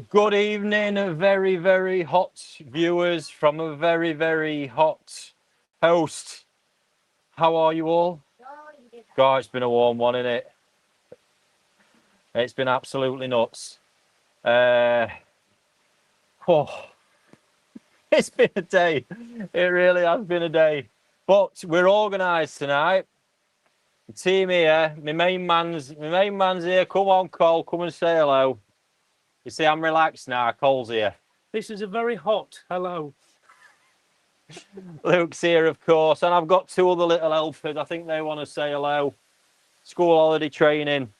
Good evening, very, very hot viewers from a very, very hot host. How are you all? God, it's been a warm one, isn't it? It's been absolutely nuts. Oh, it's been a day. It really has been a day. But we're organised tonight. The team here. My main man's here. Come on, Cole. Come and say hello. You see, I'm relaxed now. Cole's here. This is a very hot hello. Luke's here, of course, and I've got two other little helpers. I think they want to say hello. School holiday training.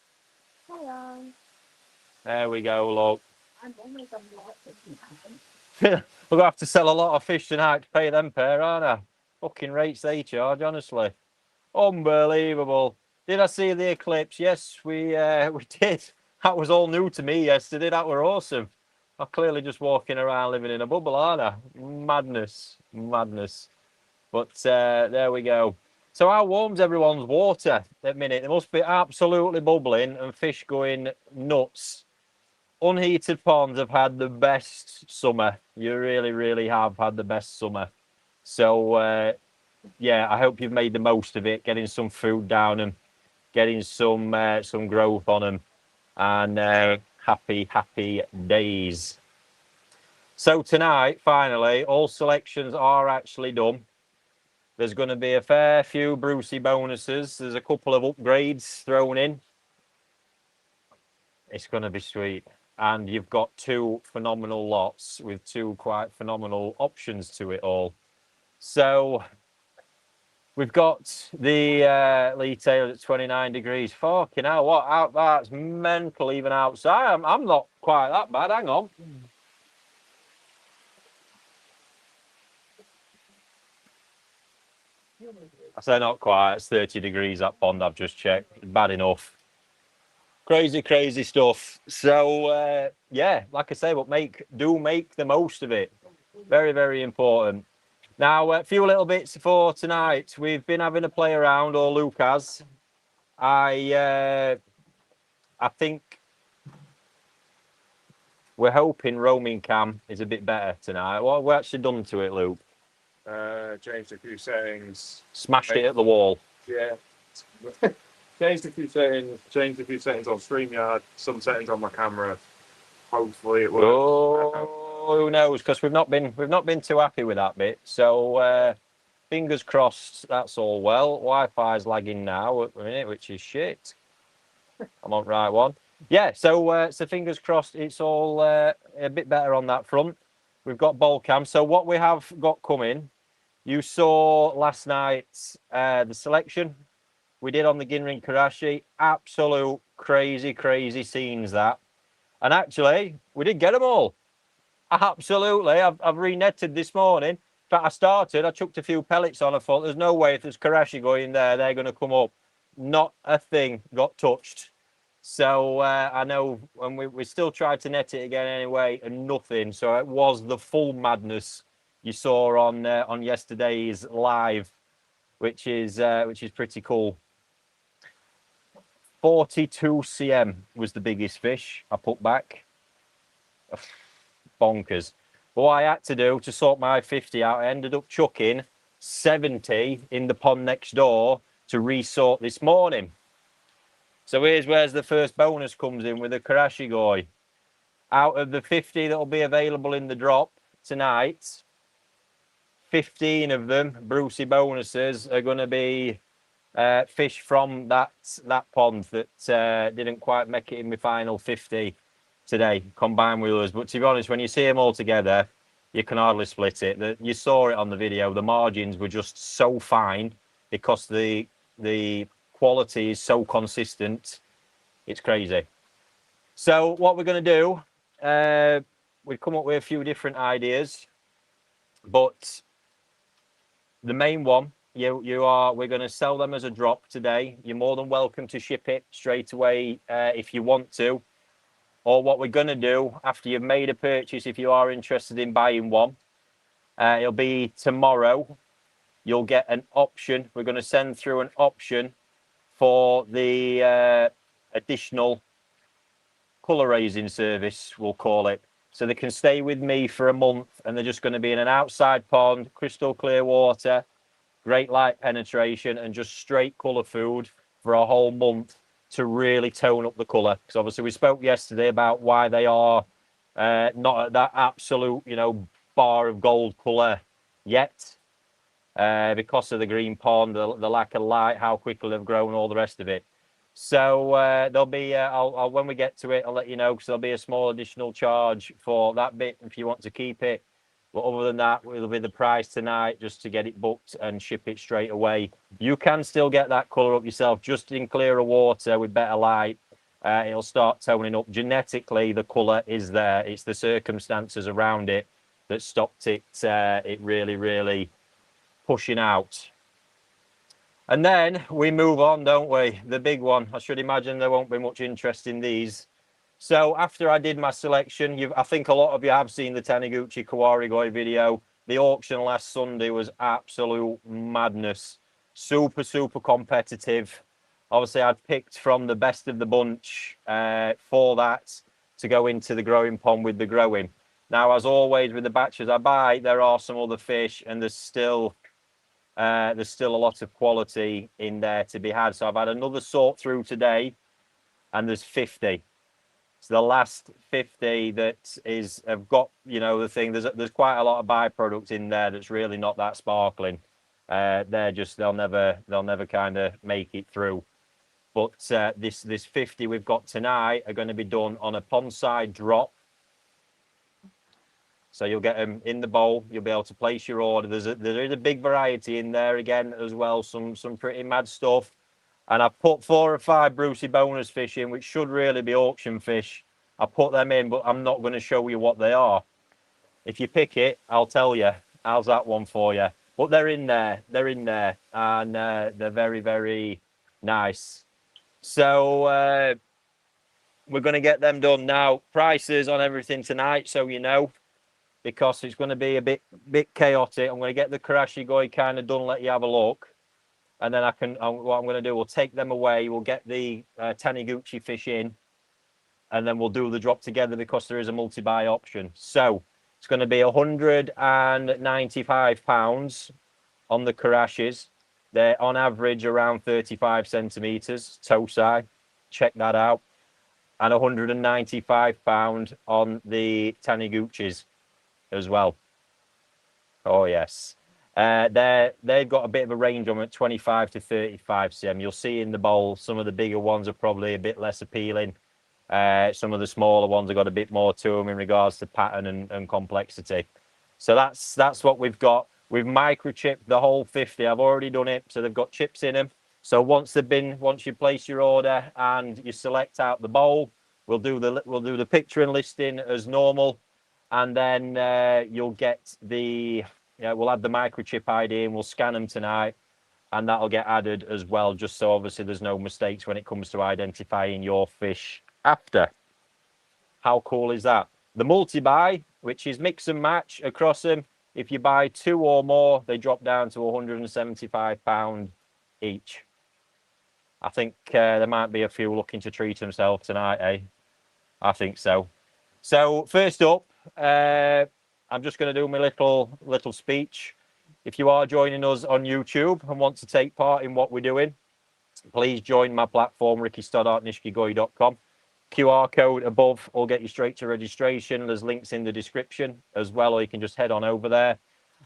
Hello. There we go, look. We're going to have to sell a lot of fish tonight to pay them pair, aren't I? Fucking rates they charge, honestly. Unbelievable. Did I see the eclipse? Yes, we did. That was all new to me yesterday. That were awesome. I'm clearly just walking around living in a bubble, aren't I? Madness. Madness. But there we go. So how warm's everyone's water at the minute? They must be absolutely bubbling and fish going nuts. Unheated ponds have had the best summer. You really, really have had the best summer. So, yeah, I hope you've made the most of it, getting some food down and getting some growth on them. And happy days. So tonight, finally, all selections are actually done. There's going to be a fair few Brucey bonuses. There's a couple of upgrades thrown in. It's going to be sweet. And you've got two phenomenal lots with two quite phenomenal options to it all. So we've got the Lee Taylor at 29 degrees. Fucking hell, what out? That's mental even outside. I'm not quite that bad. Hang on. I say not quite. It's 30 degrees, that pond I've just checked. Bad enough. Crazy, crazy stuff. So, yeah, like I say, but make the most of it. Very, very important. Now, a few little bits for tonight. We've been having a play around, or Luke has. I think we're hoping roaming cam is a bit better tonight. What have we actually done to it, Luke? Changed a few settings. Smashed it at the wall. Yeah. Changed a few settings on StreamYard, some settings on my camera. Hopefully it works. Oh, who knows? Because we've not been too happy with that bit. So fingers crossed that's all well. Wi-Fi's lagging now at the minute, which is shit. I'm on the right one. Yeah, so fingers crossed it's all a bit better on that front. We've got ball cam. So what we have got coming, you saw last night the selection we did on the Ginring Karashi. Absolute crazy, crazy scenes that. And actually, we did get them all. Absolutely. I've re-netted this morning. In fact, I chucked a few pellets on. I thought, there's no way if there's Karashi going there, they're going to come up. Not a thing got touched. So I know, and we still tried to net it again anyway, and nothing. So it was the full madness you saw on yesterday's live, which is pretty cool. 42 cm was the biggest fish I put back. Bonkers. But what I had to do to sort my 50 out, I ended up chucking 70 in the pond next door to resort this morning. So where's the first bonus comes in with the Karashi Goi. Out of the 50 that will be available in the drop tonight, 15 of them, Brucey bonuses, are going to be fish from that pond that didn't quite make it in my final 50 today, combined with us. But to be honest, when you see them all together, you can hardly split it. You saw it on the video. The margins were just so fine because the quality is so consistent. It's crazy. So what we're going to do, we've come up with a few different ideas, but the main one, we're going to sell them as a drop today. You're more than welcome to ship it straight away if you want to. Or what we're going to do after you've made a purchase, if you are interested in buying one, it'll be tomorrow. You'll get an option. We're going to send through an option for the additional colour raising service, we'll call it. So they can stay with me for a month, and they're just going to be in an outside pond, crystal clear water, great light penetration, and just straight colour food for a whole month to really tone up the colour. Because obviously we spoke yesterday about why they are not at that absolute, you know, bar of gold colour yet. Because of the green pond, the lack of light, how quickly they've grown, all the rest of it. So there'll be, I'll when we get to it, I'll let you know, because there'll be a small additional charge for that bit if you want to keep it. But other than that, it'll be the price tonight just to get it booked and ship it straight away. You can still get that colour up yourself, just in clearer water with better light. It'll start toning up. Genetically, the colour is there. It's the circumstances around it that stopped it. It really pushing out. And then we move on, don't we? The big one. I should imagine there won't be much interest in these. So after I did my selection, I think a lot of you have seen the Taniguchi Kawarigoi video. The auction last Sunday was absolute madness. Super competitive. Obviously, I'd picked from the best of the bunch for that to go into the growing pond with the growing. Now, as always with the batches I buy, there are some other fish, and there's still a lot of quality in there to be had. So I've had another sort through today, and there's 50. So the last 50 that have got, you know, the thing. There's quite a lot of byproduct in there that's really not that sparkling. They'll never kind of make it through. But this 50 we've got tonight are going to be done on a pond side drop. So you'll get them in the bowl. You'll be able to place your order. There is a big variety in there again as well. Some pretty mad stuff. And I put 4 or 5 Brucey bonus fish in, which should really be auction fish. I put them in, but I'm not going to show you what they are. If you pick it, I'll tell you. How's that one for you? But they're in there. They're in there, and they're very nice. So we're going to get them done now. Prices on everything tonight, so you know, because it's going to be a bit chaotic. I'm going to get the Karashigoi kind of done, let you have a look. And then what I'm going to do, we'll take them away. We'll get the Taniguchi fish in, and then we'll do the drop together because there is a multi-buy option. So it's going to be £195 on the Karashis. They're on average around 35 centimeters toe size. Check that out. And £195 on the Taniguchis as well. Oh yes. They've got a bit of a range on them at 25 to 35 cm. You'll see in the bowl some of the bigger ones are probably a bit less appealing. Some of the smaller ones have got a bit more to them in regards to pattern and complexity. So that's what we've got. We've microchipped the whole 50. I've already done it, so they've got chips in them. So once you place your order and you select out the bowl, we'll do the picture and listing as normal, and then you'll get we'll add the microchip ID and we'll scan them tonight, and that'll get added as well, just so obviously there's no mistakes when it comes to identifying your fish after. How cool is that? The multi-buy, which is mix and match across them, if you buy 2 or more, they drop down to £175 each. I think there might be a few looking to treat themselves tonight, eh? I think so. So first up, I'm just going to do my little speech. If you are joining us on YouTube and want to take part in what we're doing, please join my platform, rickystoddardnishkigoi.com. QR code above will get you straight to registration. There's links in the description as well, or you can just head on over there.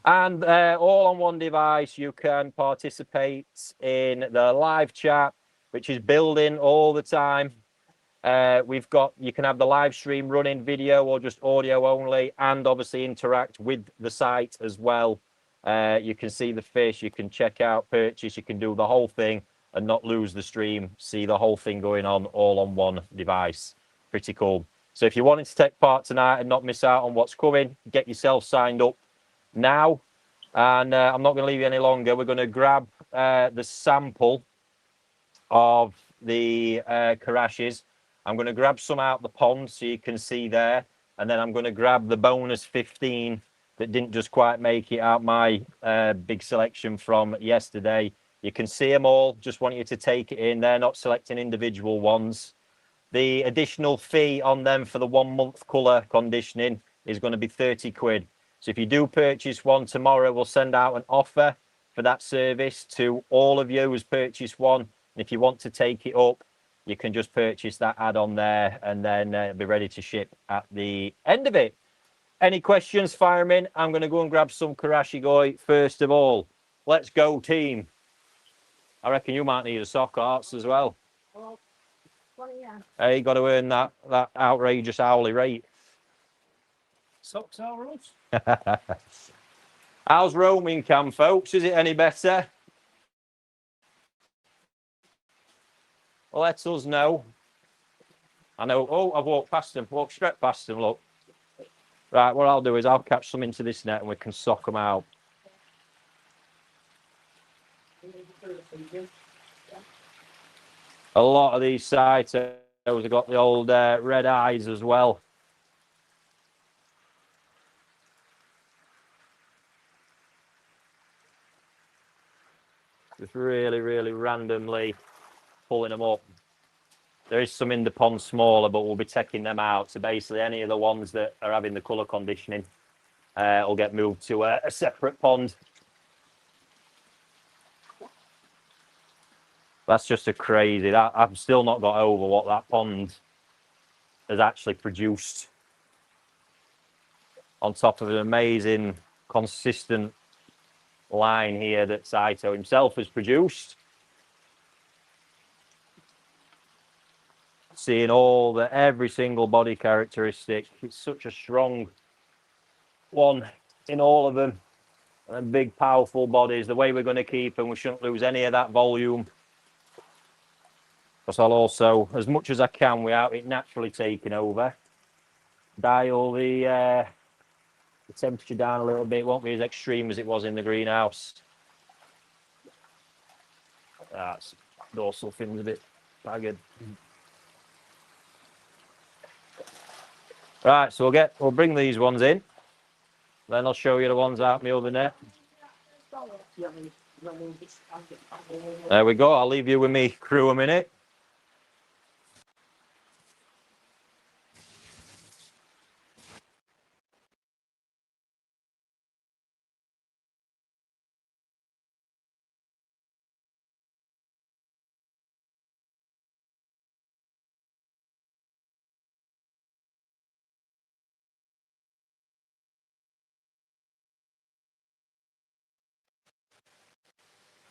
And all on one device, you can participate in the live chat, which is building all the time. You can have the live stream running video or just audio only, and obviously interact with the site as well. You can see the fish, you can check out, purchase, you can do the whole thing and not lose the stream, see the whole thing going on all on one device. Pretty cool. So if you're wanting to take part tonight and not miss out on what's coming, get yourself signed up now. And I'm not going to leave you any longer. We're going to grab the sample of the Karashis. I'm going to grab some out the pond so you can see there, and then I'm going to grab the bonus 15 that didn't just quite make it out my big selection from yesterday. You can see them all. Just want you to take it in. They're not selecting individual ones. The additional fee on them for the 1 month colour conditioning is going to be 30 quid. So if you do purchase one tomorrow, we'll send out an offer for that service to all of you who's purchased one. And if you want to take it up, you can just purchase that add-on there and then be ready to ship at the end of it. Any questions, firemen? I'm going to go and grab some Karashigoi first of all. Let's go, team. I reckon you might need a sock arts as well. Hey, you got to earn that outrageous hourly rate. Socks are rules. How's roaming cam, folks? Is it any better? Let us know. I know. Oh, I've walked past them. Walked straight past them, look. Right, what I'll do is I'll catch some into this net and we can sock them out. A lot of these sites have got the old red eyes as well. Just really, really randomly pulling them up. There is some in the pond smaller, but we'll be taking them out. So basically any of the ones that are having the colour conditioning will get moved to a separate pond. That's just a crazy, that I've still not got over what that pond has actually produced. On top of an amazing, consistent line here that Saito himself has produced. Seeing every single body characteristic. It's such a strong one in all of them. And big, powerful bodies. The way we're going to keep them, we shouldn't lose any of that volume. Because I'll also, as much as I can without it naturally taking over, dial the temperature down a little bit. It won't be as extreme as it was in the greenhouse. That's dorsal fin's a bit bagged. Right, so we'll bring these ones in. Then I'll show you the ones out my other net. There we go. I'll leave you with me crew a minute.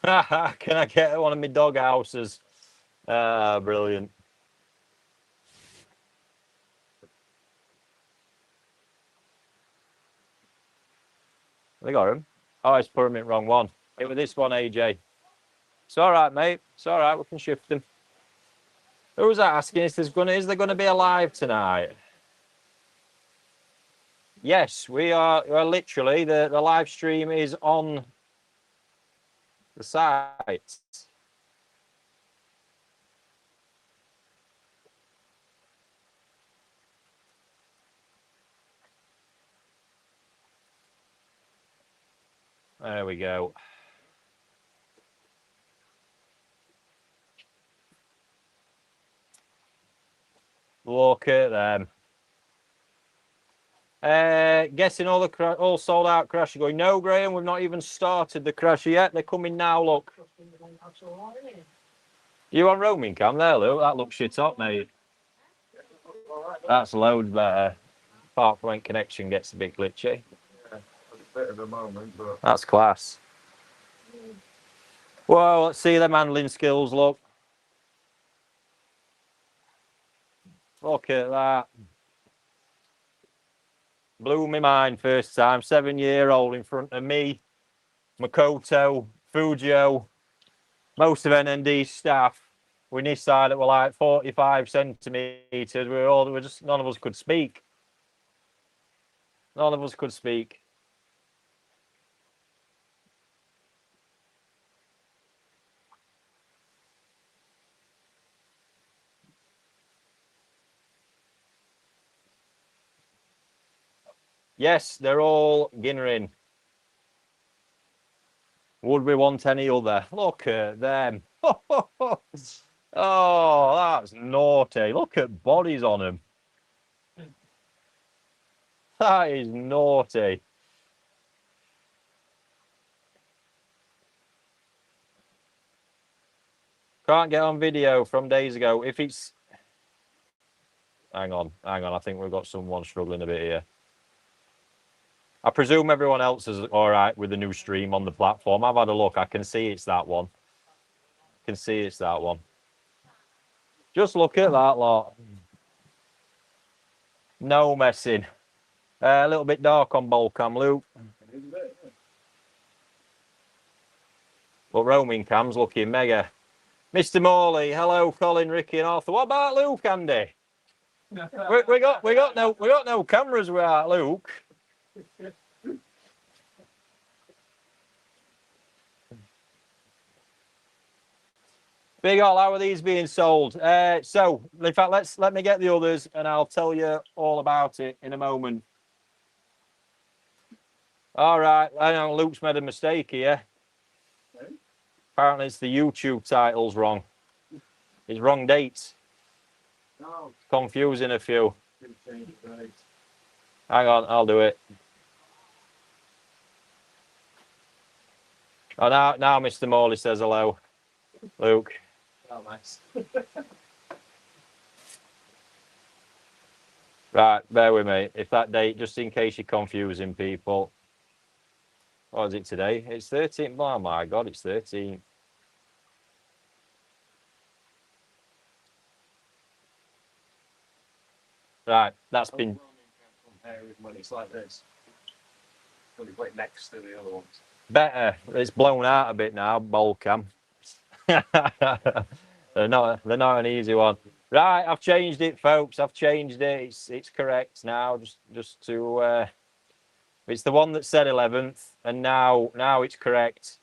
Can I get one of my dog houses? Ah, brilliant. They got him. Oh, it's put him in the wrong one. It was this one, AJ. It's all right, mate. It's all right. We can shift them. Who was that asking? Is there going to be a live tonight? Yes, we are. Well, literally, the live stream is on the site. There we go. Look at them. Guessing all sold out Crasher going. No, Graham, we've not even started the Crasher yet. They're coming now, look. You on roaming cam there, Luke? That looks shit up, mate. That's loads better. Apart from when connection gets a bit glitchy. Yeah, a bit of a moment, but That's class. Well, let's see them handling skills, look. Look at that. Blew my mind first time. 7-year-old in front of me, Makoto, Fujio, most of NND's staff. We this side that were like 45 centimetres. None of us could speak. None of us could speak. Yes, they're all Ginrin. Would we want any other? Look at them. Oh, that's naughty. Look at bodies on them. That is naughty. Can't get on video from days ago. If it's... Hang on. I think we've got someone struggling a bit here. I presume everyone else is all right with the new stream on the platform. I've had a look. I can see it's that one. I can see it's that one. Just look at that lot. No messing. A little bit dark on bowl cam, Luke. But roaming cam's looking mega. Mr. Morley, hello, Colin, Ricky, and Arthur. What about Luke, Andy? we got no cameras without Luke. Big Ol, how are these being sold? So, in fact, let me get the others, and I'll tell you all about it in a moment. All right, I know Luke's made a mistake here. Apparently, it's the YouTube title's wrong. It's wrong dates. No. Confusing a few. Hang on, I'll do it. Oh, now Mr. Morley says hello. Luke. Oh, nice. Right, bear with me. If that date, just in case you're confusing people. What is it today? It's 13th. Oh my God, it's 13th. Right, that's been... When it's like this. When you put it next to the other ones. Better. It's blown out a bit now, bowl cam. they're not an easy one. Right, I've changed it, folks. I've changed it. It's correct now. Just to it's the one that said 11th, and now it's correct.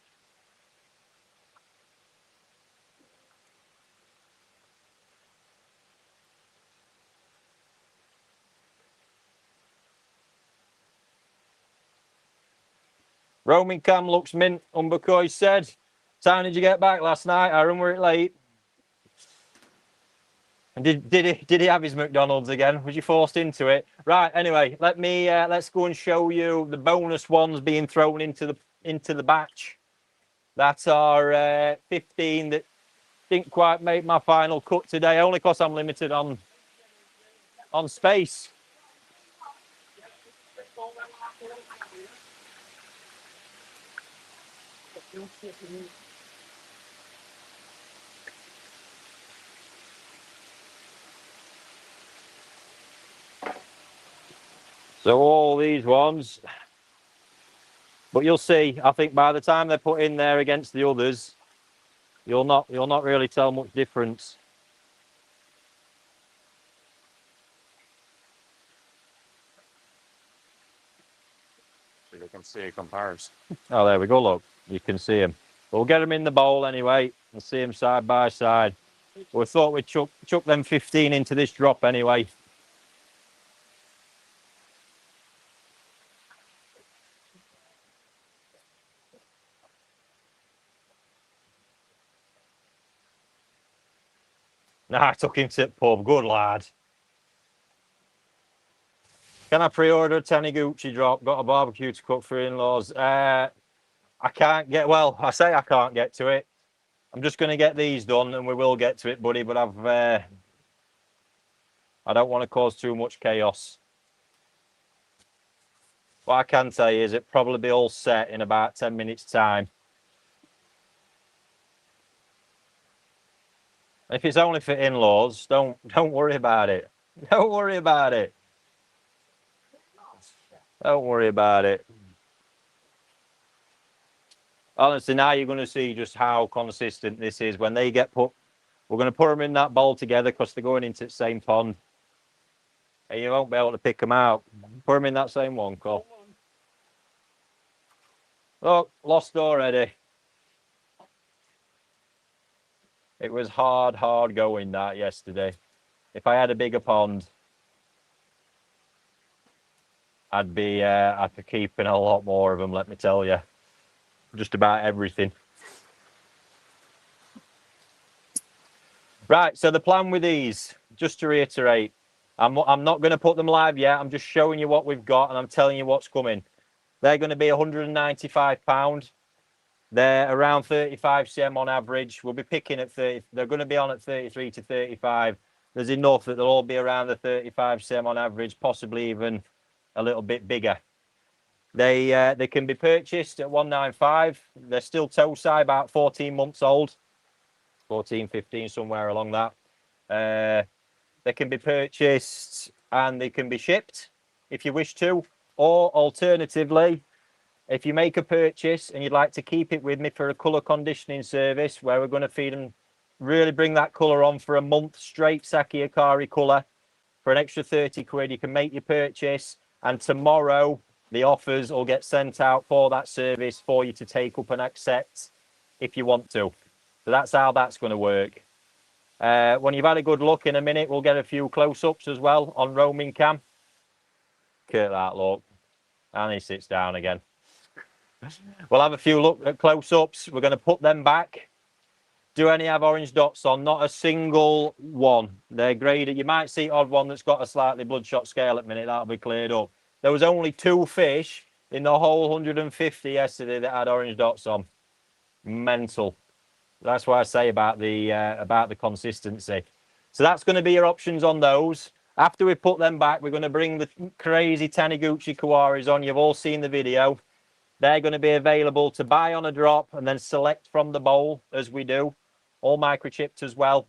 Roaming cam looks mint, Umbercoy said. Time did you get back last night? Aaron, were it late? And did he have his McDonald's again? Was you forced into it? Right. Anyway, let's go and show you the bonus ones being thrown into the batch. That's our 15 that didn't quite make my final cut today, only because I'm limited on space. So all these ones, but you'll see. I think by the time they're put in there against the others, you'll not really tell much difference. So you can see a comparison. Oh, there we go. Look, you can see them. We'll get them in the bowl anyway and see them side by side. We thought we'd chuck them 15 into this drop anyway. Nah, I took him to the pub. Good lad. Can I pre-order a Taniguchi drop? Got a barbecue to cook for in-laws. I can't get... Well, I say I can't get to it. I'm just going to get these done and we will get to it, buddy. But I don't want to cause too much chaos. What I can tell you is it'll probably be all set in about 10 minutes' time. If it's only for in-laws, don't worry about it. Don't worry about it. Don't worry about it. Honestly, now you're going to see just how consistent this is. When they get put, we're going to put them in that bowl together because they're going into the same pond. And you won't be able to pick them out. Put them in that same one, Cole. Look, lost already. It was hard going that yesterday. If I had a bigger pond, I'd be keeping a lot more of them, let me tell you. Just about everything. Right, so the plan with these, just to reiterate, I'm not going to put them live yet. I'm just showing you what we've got and I'm telling you what's coming. They're going to be £195. They're around 35 cm on average. We'll be picking at 30. They're going to be on at 33 to 35. There's enough that they'll all be around the 35 cm on average, possibly even a little bit bigger. They can be purchased at 195. They're still toe side, about 14 months old, 14, 15, somewhere along that. They can be purchased and they can be shipped if you wish to, or alternatively, if you make a purchase and you'd like to keep it with me for a colour conditioning service where we're going to feed them, really bring that colour on for a month straight, Saki Akari colour, for an extra 30 quid, you can make your purchase and tomorrow the offers will get sent out for that service for you to take up and accept if you want to. So that's how that's going to work. When you've had a good look in a minute, we'll get a few close-ups as well on roaming cam. Look at that look. And he sits down again. We'll have a few look at close-ups. We're going to put them back. Do any have orange dots on? Not a single one. They're graded. You might see odd one that's got a slightly bloodshot scale at the minute. That'll be cleared up. There was only 2 fish in the whole 150 yesterday that had orange dots on. Mental. That's what I say about the consistency. So that's going to be your options on those. After we put them back, we're going to bring the crazy Taniguchi Kawaris on. You've all seen the video. They're going to be available to buy on a drop and then select from the bowl as we do. All microchipped as well.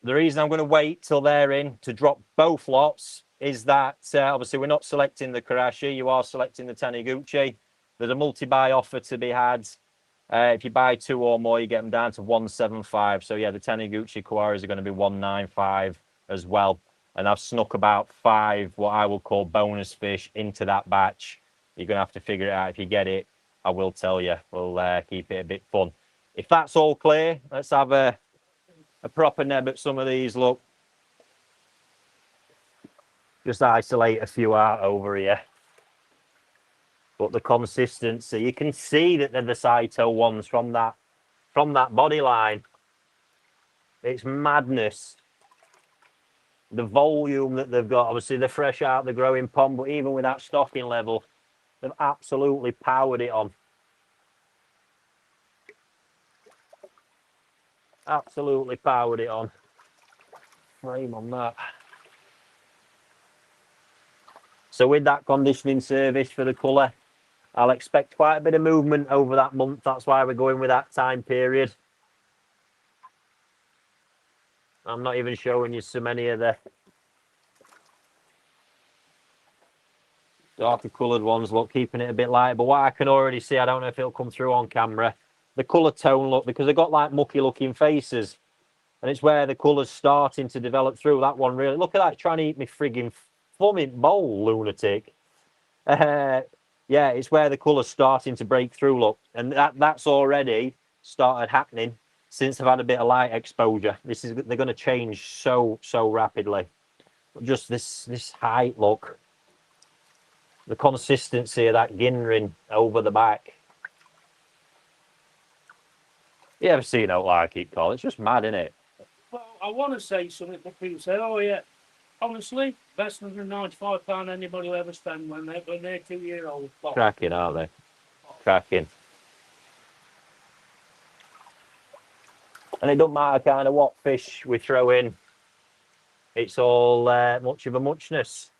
The reason I'm going to wait till they're in to drop both lots is that obviously we're not selecting the Karashi. You are selecting the Taniguchi. There's a multi-buy offer to be had. If you buy 2 or more, you get them down to 175. So yeah, the Taniguchi Kawaris are going to be 195 as well. And I've snuck about 5 what I will call bonus fish into that batch. You're going to have to figure it out. If you get it, I will tell you. We'll keep it a bit fun. If that's all clear, let's have a proper neb at some of these. Look, just isolate a few out over here. But the consistency, you can see that they're the Saito ones from that body line. It's madness. The volume that they've got, obviously they're fresh out the growing pond, but even with that stocking level, they've absolutely powered it on. Absolutely powered it on. Frame on that. So with that conditioning service for the colour, I'll expect quite a bit of movement over that month. That's why we're going with that time period. I'm not even showing you so many of the darker coloured ones. Look, keeping it a bit light. But what I can already see, I don't know if it'll come through on camera, the colour tone, look, because they've got like mucky looking faces. And it's where the colour's starting to develop through. That one really, look at that, trying to eat me frigging flumming bowl, lunatic. Yeah, it's where the colour's starting to break through, look. And that's already started happening since I've had a bit of light exposure. They're going to change so rapidly. Just this height, look. The consistency of that ginrin over the back. You ever seen out like it, Cole? It's just mad, isn't it? Well, I want to say something, but people say, oh yeah, honestly, best £195 anybody will ever spend when they're 2-year-old. Cracking, aren't they? Cracking. And it doesn't matter kind of what fish we throw in. It's all much of a muchness.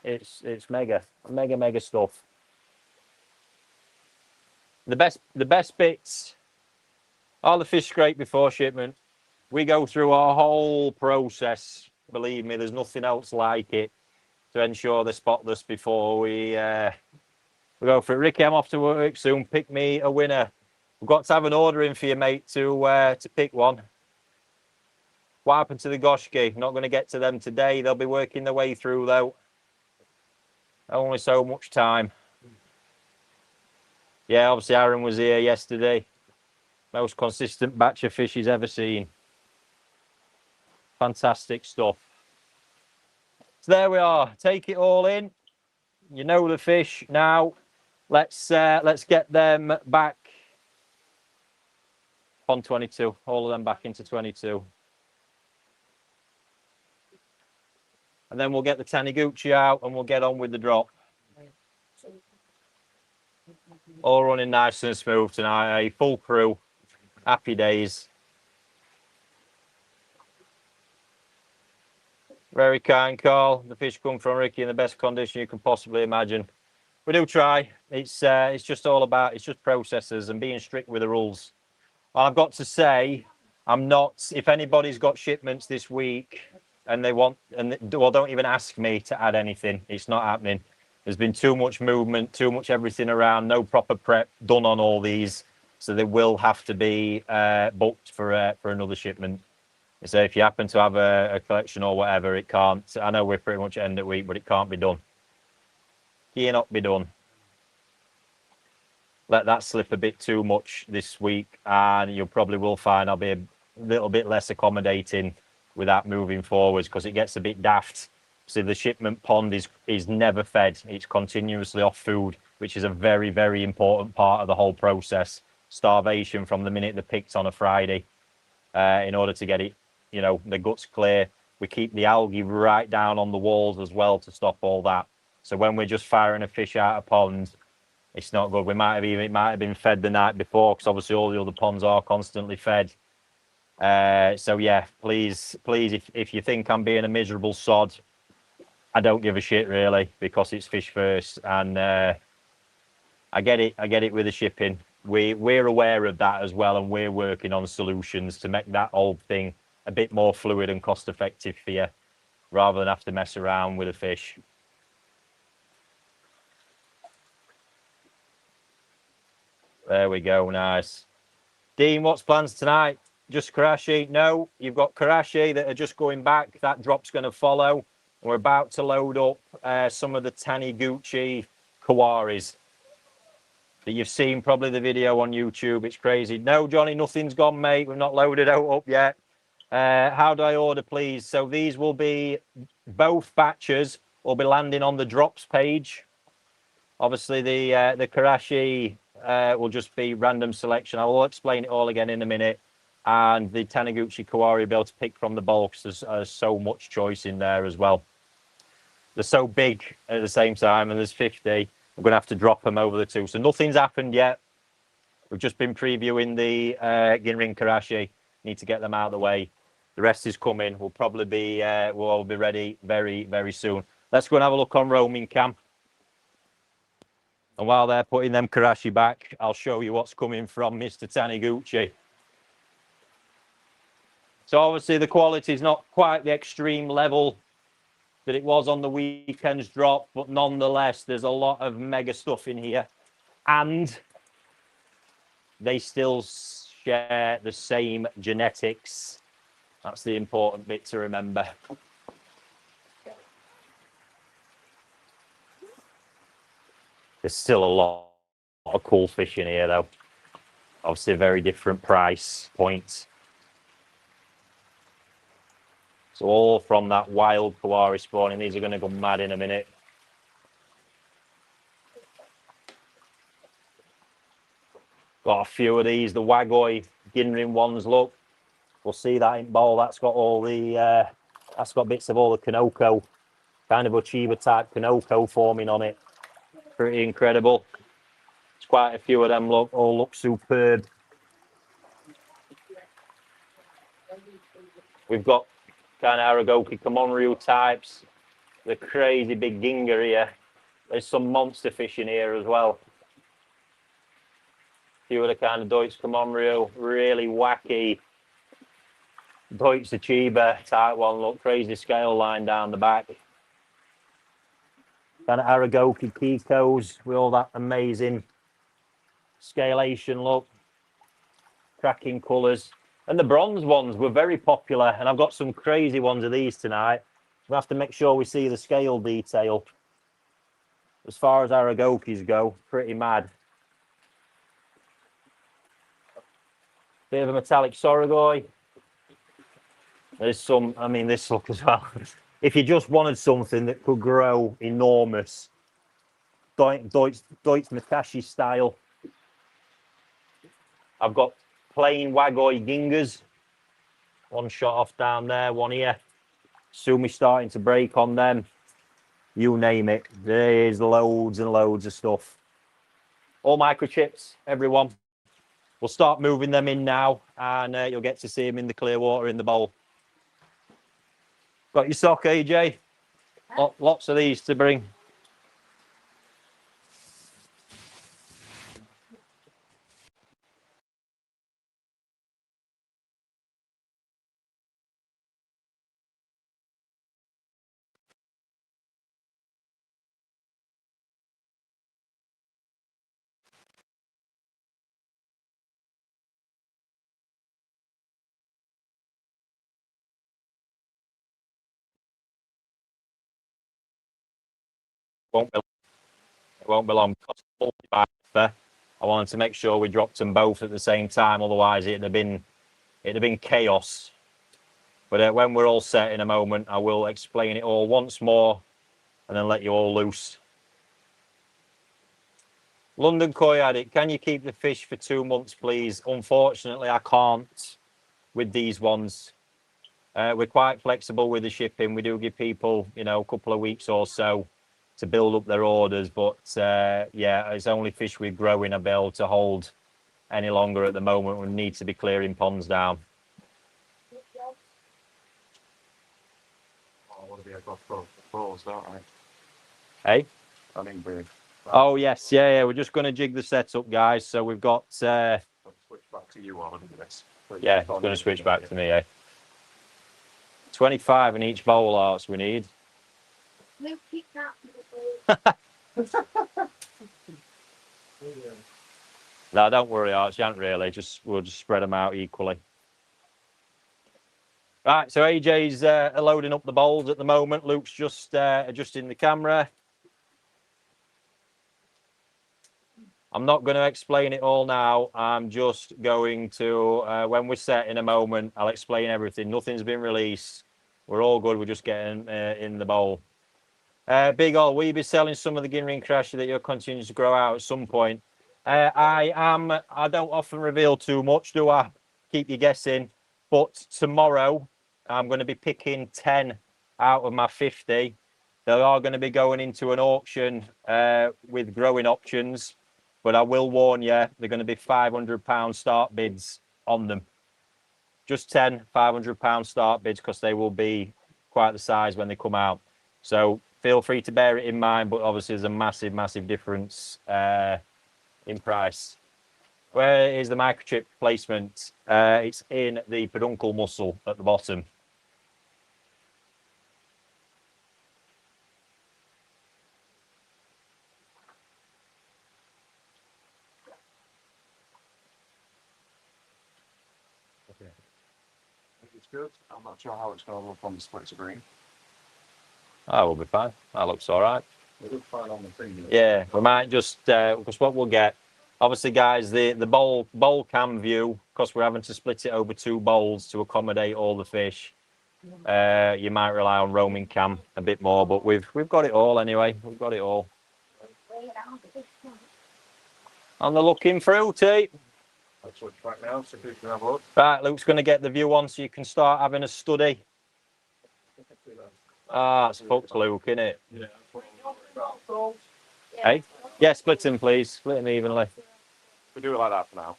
It's mega stuff. The best bits, all the fish scrape before shipment. We go through our whole process. Believe me, there's nothing else like it to ensure they're spotless before we go for it. Ricky, I'm off to work soon. Pick me a winner. We've got to have an order in for you, mate, to pick one. What happened to the Goshki? Not going to get to them today. They'll be working their way through, though. Only so much time. Yeah, obviously Aaron was here yesterday. Most consistent batch of fish he's ever seen. Fantastic stuff. So there we are. Take it all in. You know the fish now. Let's get them back Pond 22, all of them back into 22. And then we'll get the Taniguchi out and we'll get on with the drop. All running nice and smooth tonight, a full crew, happy days. Very kind call. The fish come from Ricky in the best condition you can possibly imagine. We do try. It's just all about, it's just processes and being strict with the rules. I've got to say, I'm not, if anybody's got shipments this week and they want, well, don't even ask me to add anything. It's not happening. There's been too much movement, too much everything around, no proper prep done on all these. So they will have to be booked for another shipment. So if you happen to have a collection or whatever, it can't. I know we're pretty much end of week, but it can't be done. Cannot be done. Let that slip a bit too much this week, and you probably will find I'll be a little bit less accommodating with that moving forwards because it gets a bit daft. So the shipment pond is never fed. It's continuously off food, which is a very, very important part of the whole process. Starvation from the minute they're picked on a Friday in order to get it, you know, the guts clear. We keep the algae right down on the walls as well to stop all that. So when we're just firing a fish out of pond, it's not good. It might have been fed the night before because obviously all the other ponds are constantly fed. So yeah, please, if you think I'm being a miserable sod, I don't give a shit really because it's fish first, and I get it with the shipping. We're aware of that as well, and we're working on solutions to make that whole thing a bit more fluid and cost effective for you, rather than have to mess around with a fish. There we go, nice. Dean, what's plans tonight? Just Karashi? No, you've got Karashi that are just going back. That drop's going to follow. We're about to load up some of the Taniguchi kawaris that you've seen, probably the video on YouTube. It's crazy. No, Johnny, nothing's gone, mate. We've not loaded out up yet. How do I order, please? So these will be, both batches will be landing on the drops page. Obviously, the Karashi will just be random selection. I will explain it all again in a minute. And the Taniguchi Kawari will be able to pick from the bulk. There's so much choice in there as well. They're so big at the same time, and there's 50. I'm going to have to drop them over the two. So nothing's happened yet. We've just been previewing the Ginrin Karashi. Need to get them out of the way. The rest is coming. We'll probably be, we'll all be ready very, very soon. Let's go and have a look on roaming cam. And while they're putting them Karashi back, I'll show you what's coming from Mr. Taniguchi. So obviously the quality is not quite the extreme level that it was on the weekend's drop, but nonetheless, there's a lot of mega stuff in here. And they still share the same genetics. That's the important bit to remember. There's still a lot of cool fish in here, though. Obviously, a very different price point. So all from that wild Kawari spawning. These are going to go mad in a minute. Got a few of these, the Wagoi Ginrin ones, look. We'll see that in bowl. That's got all the, that's got bits of all the Kanoko, kind of Ochiba type Kanoko forming on it. Pretty incredible. There's quite a few of them, look, all look superb. We've got kind of Aragoki Komonryu types, the crazy big Ginga here. There's some monster fish in here as well. A few of the kind of Deutsch Komonryu, really wacky Deutsch Chiba type one, look, crazy scale line down the back. Kind of Aragoki Kikos with all that amazing scalation look, cracking colours. And the bronze ones were very popular, and I've got some crazy ones of these tonight. We have to make sure we see the scale detail. As far as Aragokis go, pretty mad. Bit of a metallic Sorogoi. There's some, I mean, this look as well. If you just wanted something that could grow enormous, Deutsch Matashi style. I've got plain Wagoi Gingers. One shot off down there, one here. Soon we're starting to break on them. You name it. There's loads and loads of stuff. All microchips, everyone. We'll start moving them in now, and you'll get to see them in the clear water in the bowl. Got your sock, AJ? Lots of these to bring. It won't be long. I wanted to make sure we dropped them both at the same time, otherwise it'd have been chaos. But when we're all set in a moment, I will explain it all once more and then let you all loose. London Koi Addict, can you keep the fish for 2 months, please? Unfortunately, I can't with these ones. We're quite flexible with the shipping. We do give people, you know, a couple of weeks or so to build up their orders. But yeah, it's only fish we're growing I'll be able to hold any longer at the moment. We need to be clearing ponds down. Hey? I think we're... Oh, yes. Yeah. We're just going to jig the setup, guys. So we've got... switch back to you on this. Yeah, it's going to switch back to me, eh? 25 in each bowl arts we need. No, don't worry, Arch, you haven't really. We'll just spread them out equally. Right, so AJ's loading up the bowls at the moment. Luke's just adjusting the camera. I'm not going to explain it all now. I'm just going to, when we're set in a moment, I'll explain everything. Nothing's been released. We're all good. We're just getting in the bowl. Big Ol, will you be selling some of the Ginring Crasher that you're continuing to grow out at some point? I am. I don't often reveal too much, do I? Keep you guessing. But tomorrow, I'm going to be picking 10 out of my 50. They are going to be going into an auction with growing options. But I will warn you, they're going to be £500 start bids on them. Just 10 £500 start bids because they will be quite the size when they come out. So feel free to bear it in mind, but obviously there's a massive, massive difference in price. Where is the microchip placement? It's in the peduncle muscle at the bottom. Okay. I think it's good. I'm not sure how it's going to look on the split screen. Oh, we'll be fine. That looks all right. It looks fine on the thing. Yeah, we might just, because what we'll get, obviously, guys, the bowl cam view, because we're having to split it over 2 bowls to accommodate all the fish. You might rely on roaming cam a bit more, but we've got it all anyway. We've got it all. On the looking through, T. I'll switch back now so people can have a look. Right, Luke's going to get the view on so you can start having a study. Ah, it's fucked, Luke, isn't it? Yeah, that's what I'm worried about. Hey? Yeah, split him, please. Split him evenly. We do it like that for now.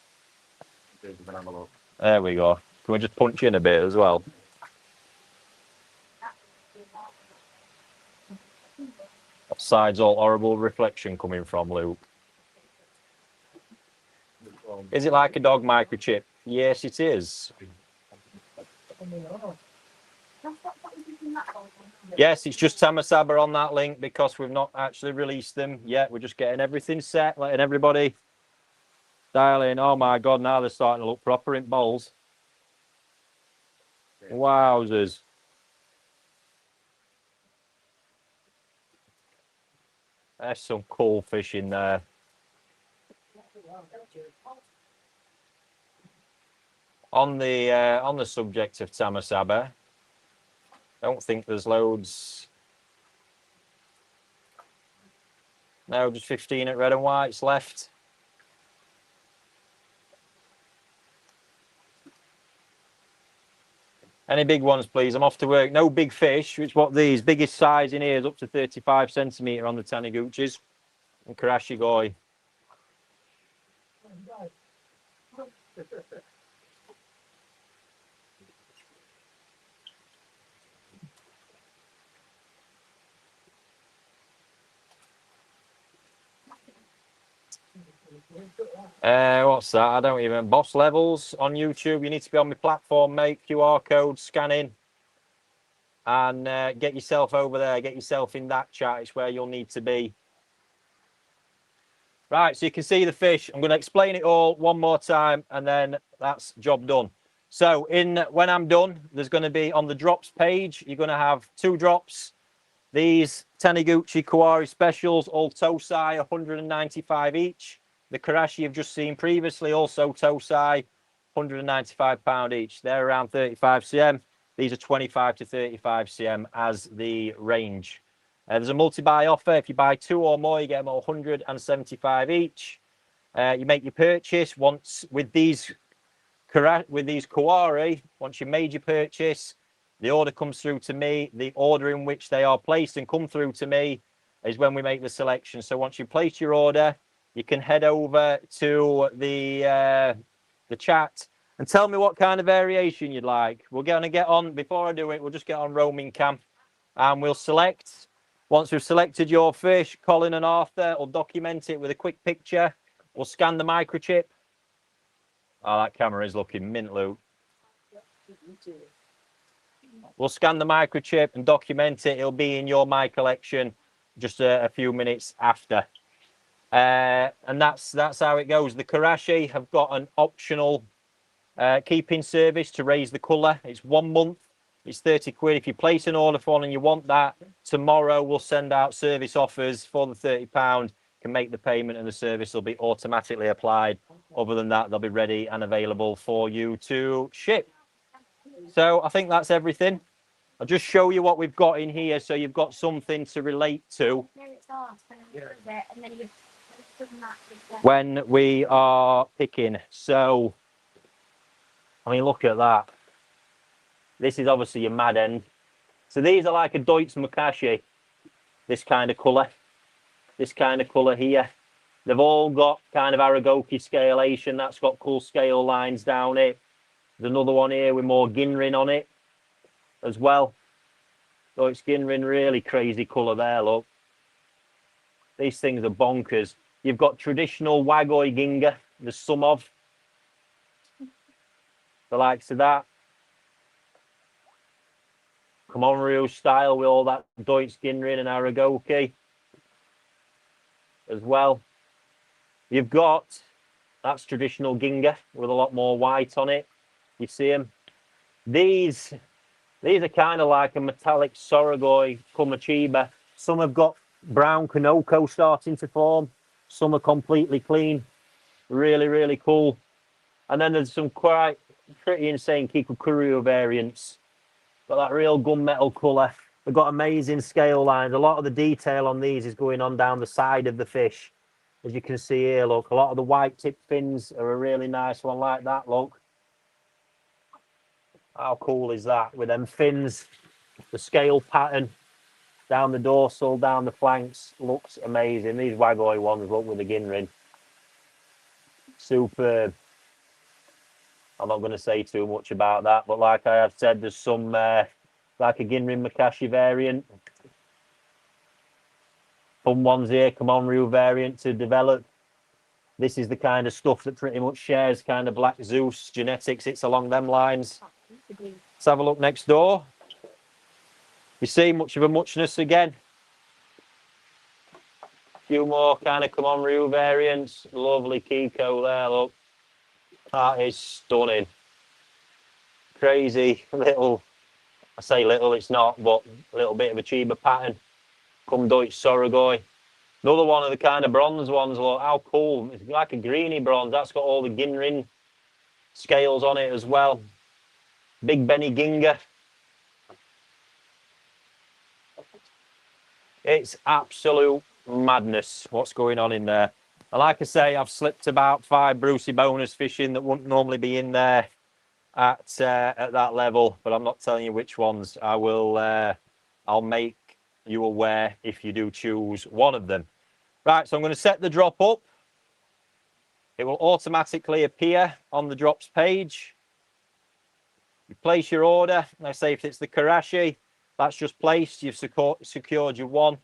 We can have a look. There we go. Can we just punch in a bit as well? What side's all horrible reflection coming from, Luke? Is it like a dog microchip? Yes, it is. Yes, it's just Tamasaba on that link because we've not actually released them yet. We're just getting everything set, letting everybody dial in. Oh my God, now they're starting to look proper in bowls. Wowzers. There's some cool fish in there. On the subject of Tamasaba, I don't think there's loads. No, just 15 at red and whites left. Any big ones, please? I'm off to work. No big fish, which what these. Biggest size in here is up to 35 centimetre on the Taniguchis. And Karashigoi. What's that? I don't even. Boss levels on YouTube. You need to be on my platform, mate. QR code, scanning. And get yourself over there. Get yourself in that chat. It's where you'll need to be. Right, so you can see the fish. I'm going to explain it all one more time, and then that's job done. So when I'm done, there's going to be on the drops page, you're going to have 2 drops. These Taniguchi Kawari specials, all Tosai, 195 each. The Karashi you've just seen previously, also Tosai, £195 each. They're around 35 cm. These are 25 to 35 cm as the range. There's a multi-buy offer. If you buy 2 or more, you get them at 175 each. You make your purchase once with these Kawari. Once you made your purchase, the order comes through to me. The order in which they are placed and come through to me is when we make the selection. So once you place your order, you can head over to the chat and tell me what kind of variation you'd like. We're going to get on, before I do it, we'll just get on roaming cam and we'll select. Once we've selected your fish, Colin and Arthur will document it with a quick picture. We'll scan the microchip. Oh, that camera is looking mint, Luke. We'll scan the microchip and document it. It'll be in your My Collection just a few minutes after. And that's how it goes. The Karashi have got an optional keeping service to raise the colour. It's 1 month. It's 30 quid. If you place an order for one and you want that, tomorrow we'll send out service offers for the £30. You can make the payment and the service will be automatically applied. Other than that, they'll be ready and available for you to ship. So I think that's everything. I'll just show you what we've got in here so you've got something to relate to when we are picking. So, I mean, look at that. This is obviously your mad end. So these are like a Deutz Mukashi, this kind of colour. This kind of colour here. They've all got kind of Aragoki scalation. That's got cool scale lines down it. There's another one here with more Ginrin on it as well. Deutz Ginrin, really crazy colour there, look. These things are bonkers. You've got traditional Wagoi Ginga, there's some of. The likes of that. Komonryu style with all that Deutz Ginrin and Aragoki as well. You've got, that's traditional Ginga with a lot more white on it. You see them. These are kind of like a metallic Sorogoi Kumachiba. Some have got brown Kanoko starting to form. Some are completely clean. Really, really cool. And then there's some quite pretty insane Kikukuryu variants. Got that real gunmetal colour. They've got amazing scale lines. A lot of the detail on these is going on down the side of the fish. As you can see here, look, a lot of the white tip fins are a really nice one like that, look. How cool is that? With them fins, the scale pattern down the dorsal, down the flanks, looks amazing. These Wagoi ones look with the Ginrin. Superb. I'm not going to say too much about that, but like I have said, there's some like a Ginrin Makashi variant. Fun ones here, Komonryu variant to develop. This is the kind of stuff that pretty much shares kind of Black Zeus genetics. It's along them lines. Let's have a look next door. You see much of a muchness again. A few more kind of Komonryu variants. Lovely Kiko there, look. That is stunning. Crazy little, I say little, it's not, but a little bit of a Chiba pattern. Come Deutsch Sorogoi. Another one of the kind of bronze ones, look, how cool. It's like a greeny bronze. That's got all the Ginrin scales on it as well. Big Benny Ginga. It's absolute madness what's going on in there. And like I say, I've slipped about 5 Brucey bonus fishing that wouldn't normally be in there. at that level, but I'm not telling you which ones. I will. I'll make you aware if you do choose one of them. Right, so I'm going to set the drop up. It will automatically appear on the drops page. You place your order. Now, say if it's the Karashi, that's just placed. You've secured your one.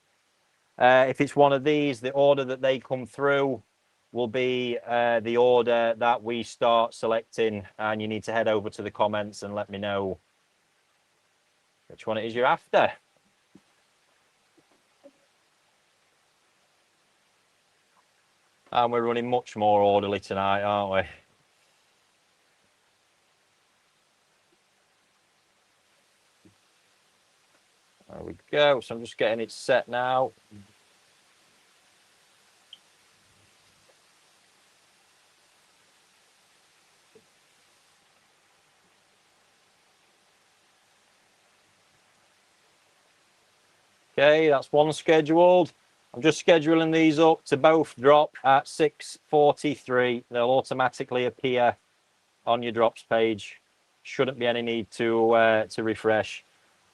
If it's one of these, the order that they come through will be the order that we start selecting, and you need to head over to the comments and let me know which one it is you're after. And we're running much more orderly tonight, aren't we? There we go. So I'm just getting it set now. Okay, that's one scheduled. I'm just scheduling these up to both drop at 6:43. They'll automatically appear on your drops page. Shouldn't be any need to refresh.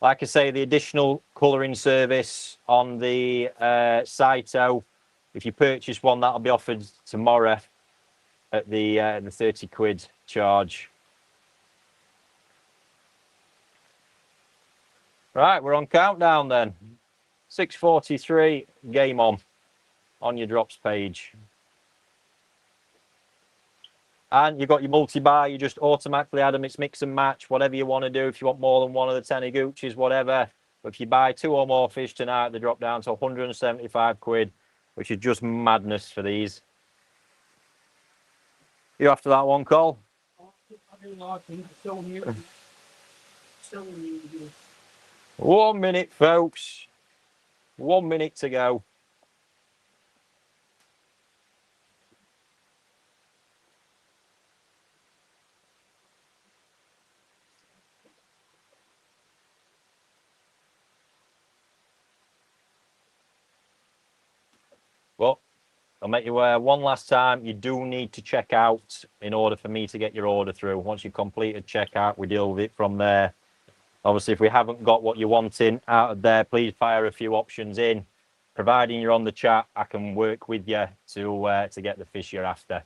Like I say, the additional colouring service on the Saito, if you purchase one, that'll be offered tomorrow at the 30 quid charge. Right, we're on countdown then. 6:43, game on your drops page. And you've got your multi-buy, you just automatically add them, it's mix and match, whatever you want to do. If you want more than one of the Taniguchis, whatever. But if you buy 2 or more fish tonight, they drop down to 175 quid, which is just madness for these. You after that one, Cole? I do like him. Still new. Still new. 1 minute, folks. 1 minute to go. Well, I'll make you aware one last time, you do need to check out in order for me to get your order through. Once you've completed checkout, we deal with it from there. Obviously, if we haven't got what you're wanting out of there, please fire a few options in. Providing you're on the chat, I can work with you to get the fish you're after.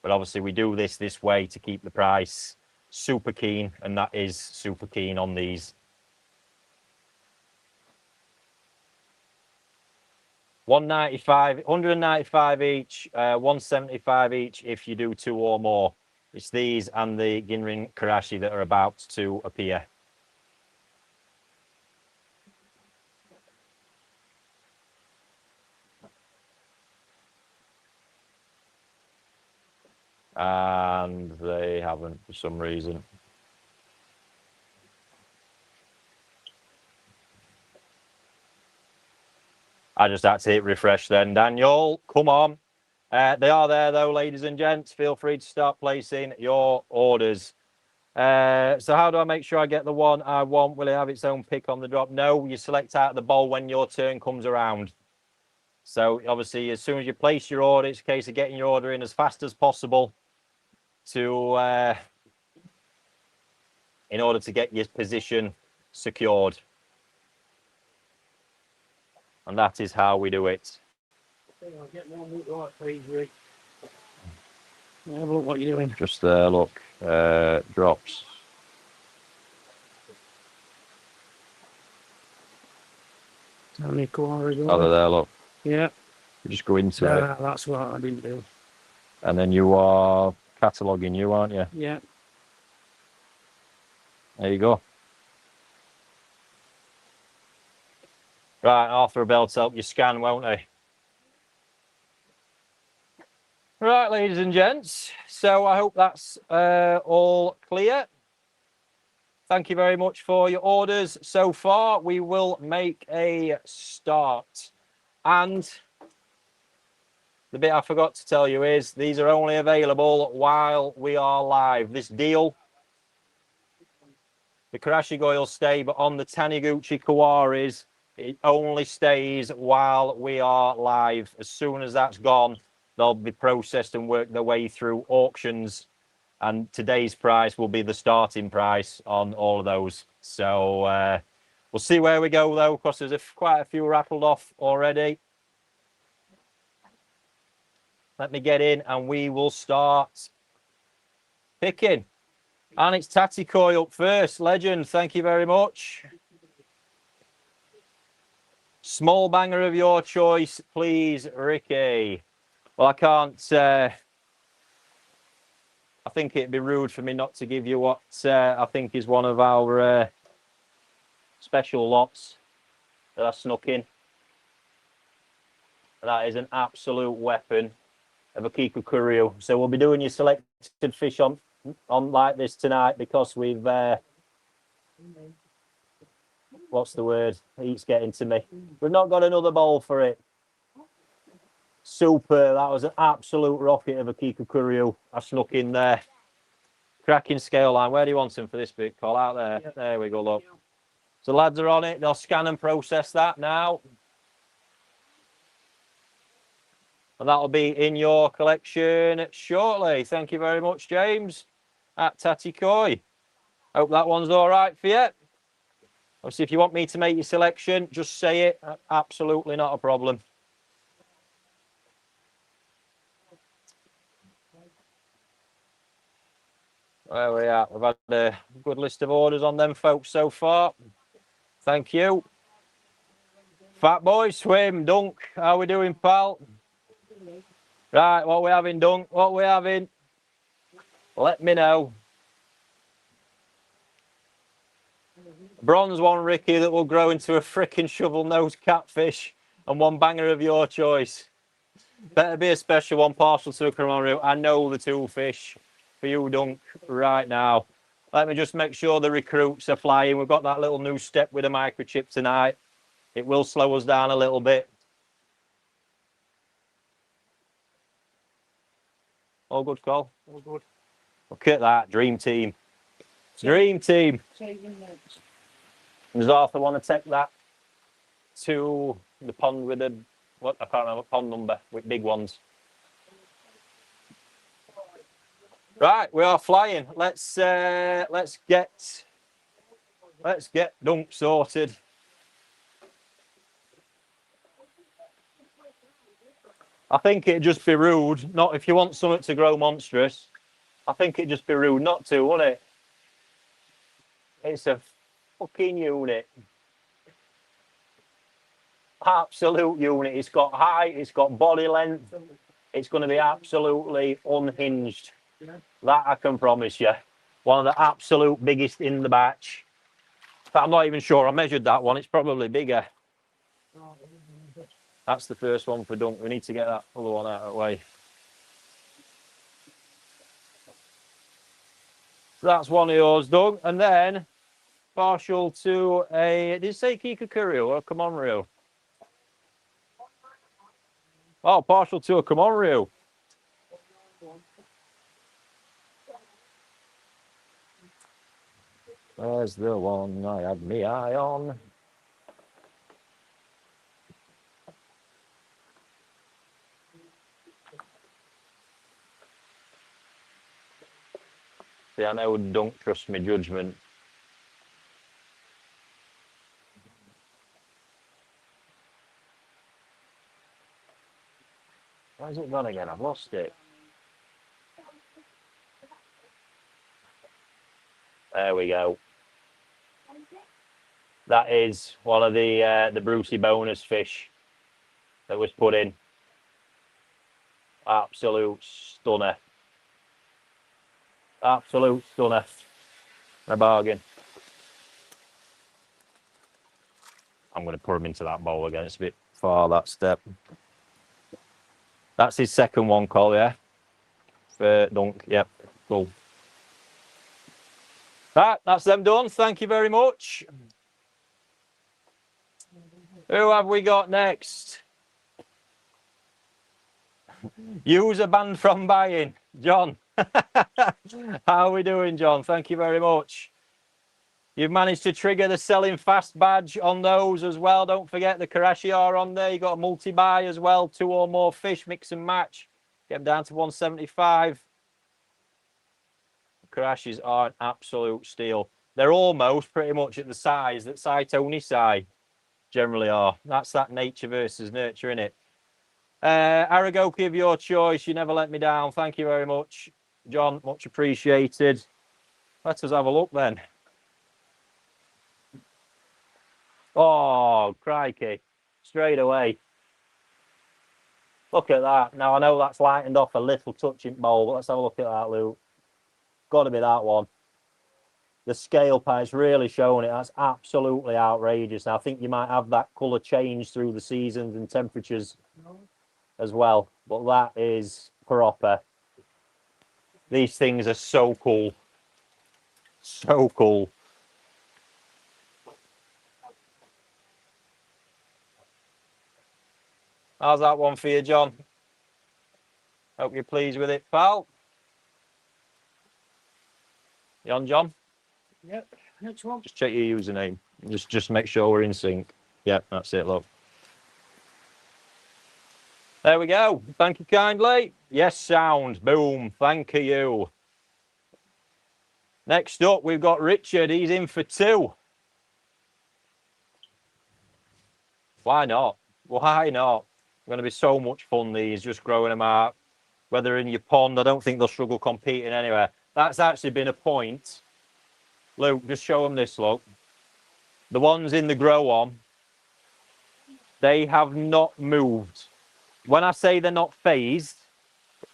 But obviously, we do this way to keep the price super keen, and that is super keen on these. 195 each, 175 each if you do 2 or more. It's these and the Ginrin Karashi that are about to appear. And they haven't for some reason. I just had to hit refresh then. Daniel, come on. They are there though, ladies and gents. Feel free to start placing your orders. So how do I make sure I get the one I want? Will it have its own pick on the drop? No, you select out of the bowl when your turn comes around. So obviously, as soon as you place your order, it's a case of getting your order in as fast as possible to in order to get your position secured. And that is how we do it. I'll get one look right page, Rick. Have a look what you're doing. Just there, look, drops. How many koalas Oh, they're there, look. Yeah. You just go into it. That's what I didn't do. And then you are cataloguing you, aren't you? Yeah. There you go. Right, Arthur Bell to help you scan, won't they? Right, ladies and gents. So I hope that's all clear. Thank you very much for your orders so far. We will make a start. And the bit I forgot to tell you is these are only available while we are live. This deal, the Karashi will stay, but on the Taniguchi Kawaris, it only stays while we are live. As soon as that's gone, they'll be processed and work their way through auctions and today's price will be the starting price on all of those. So we'll see where we go though, because there's quite a few rattled off already. Let me get in and we will start picking. And it's Tatikoi up first. Legend, thank you very much. Small banger of your choice, please, Ricky. Well, I can't... I think it'd be rude for me not to give you what I think is one of our special lots that I snuck in. That is an absolute weapon of a Kikukuryu. So we'll be doing your selected fish on like this tonight, because we've what's the word? He's getting to me. We've not got another bowl for it. Super. That was an absolute rocket of a Kikukuryu I snuck in there. Cracking scale line. Where do you want him for this bit? Call out there. Yep. There we go, look. So lads are on it. They'll scan and process that now. And that'll be in your collection shortly. Thank you very much, James, at Tatikoi. Hope that one's all right for you. Obviously, if you want me to make your selection, just say it. Absolutely not a problem. There we are. We've had a good list of orders on them folks so far. Thank you. Fat boy, swim, Dunk. How we doing, pal? Right, what we having, Dunk? What we having? Let me know. Bronze one, Ricky, that will grow into a frickin' shovel-nosed catfish, and one banger of your choice. Better be a special one, partial to a Kamaru. I know the two fish for you, Dunk, right now. Let me just make sure the recruits are flying. We've got that little new step with a microchip tonight. It will slow us down a little bit. All good, Cole? All good. Look at that, dream team. Dream team. Does Arthur want to take that to the pond with the, what, I can't remember, pond number with big ones. Right, we are flying. Let's get Dunk sorted. I think it'd just be rude, not if you want something to grow monstrous. I think it'd just be rude not to, wouldn't it? It's a fucking unit. Absolute unit. It's got height, it's got body length. It's going to be absolutely unhinged. That I can promise you. One of the absolute biggest in the batch. But I'm not even sure I measured that one. It's probably bigger. That's the first one for Dunk. We need to get that other one out of the way. So that's one of yours, Doug. And then partial to a, did you say Kikukuryu or a Komonryu? Oh, partial to a Komonryu. There's the one I had me eye on. See, I know don't trust my judgment. Where's it gone again? I've lost it. There we go. That is one of the Brucey bonus fish that was put in. Absolute stunner. Absolute stunner. A bargain. I'm going to put him into that bowl again. It's a bit far, that step. That's his second one, Cole, yeah? For Dunk, yep, cool. Right, that's them done. Thank you very much. Who have we got next? User banned from buying. John. How are we doing, John? Thank you very much. You've managed to trigger the selling fast badge on those as well. Don't forget the Karashi are on there. You got a multi-buy as well. 2 or more fish, mix and match. Get them down to 175. Karashis are an absolute steal. They're almost pretty much at the size that Saitoni Sai generally are. That's that nature versus nurture, innit? Aragoki of your choice. You never let me down. Thank you very much, John. Much appreciated. Let us have a look then. Oh, crikey. Straight away. Look at that. Now, I know that's lightened off a little touching bowl, but let's have a look at that, Luke. Got to be that one. The scale pie's really showing it. That's absolutely outrageous. Now, I think you might have that colour change through the seasons and temperatures as well, but that is proper. These things are so cool. So cool. How's that one for you, John? Hope you're pleased with it, pal. You on, John? Yep. Next one. Just check your username. Just make sure we're in sync. Yeah, that's it, look. There we go. Thank you kindly. Yes, sound. Boom. Thank you. Next up, we've got Richard. He's in for 2. Why not? Why not? Going to be so much fun, these, just growing them out. Whether in your pond, I don't think they'll struggle competing anywhere. That's actually been a point. Luke, just show them this, look. The ones in the grow on, they have not moved. When I say they're not phased,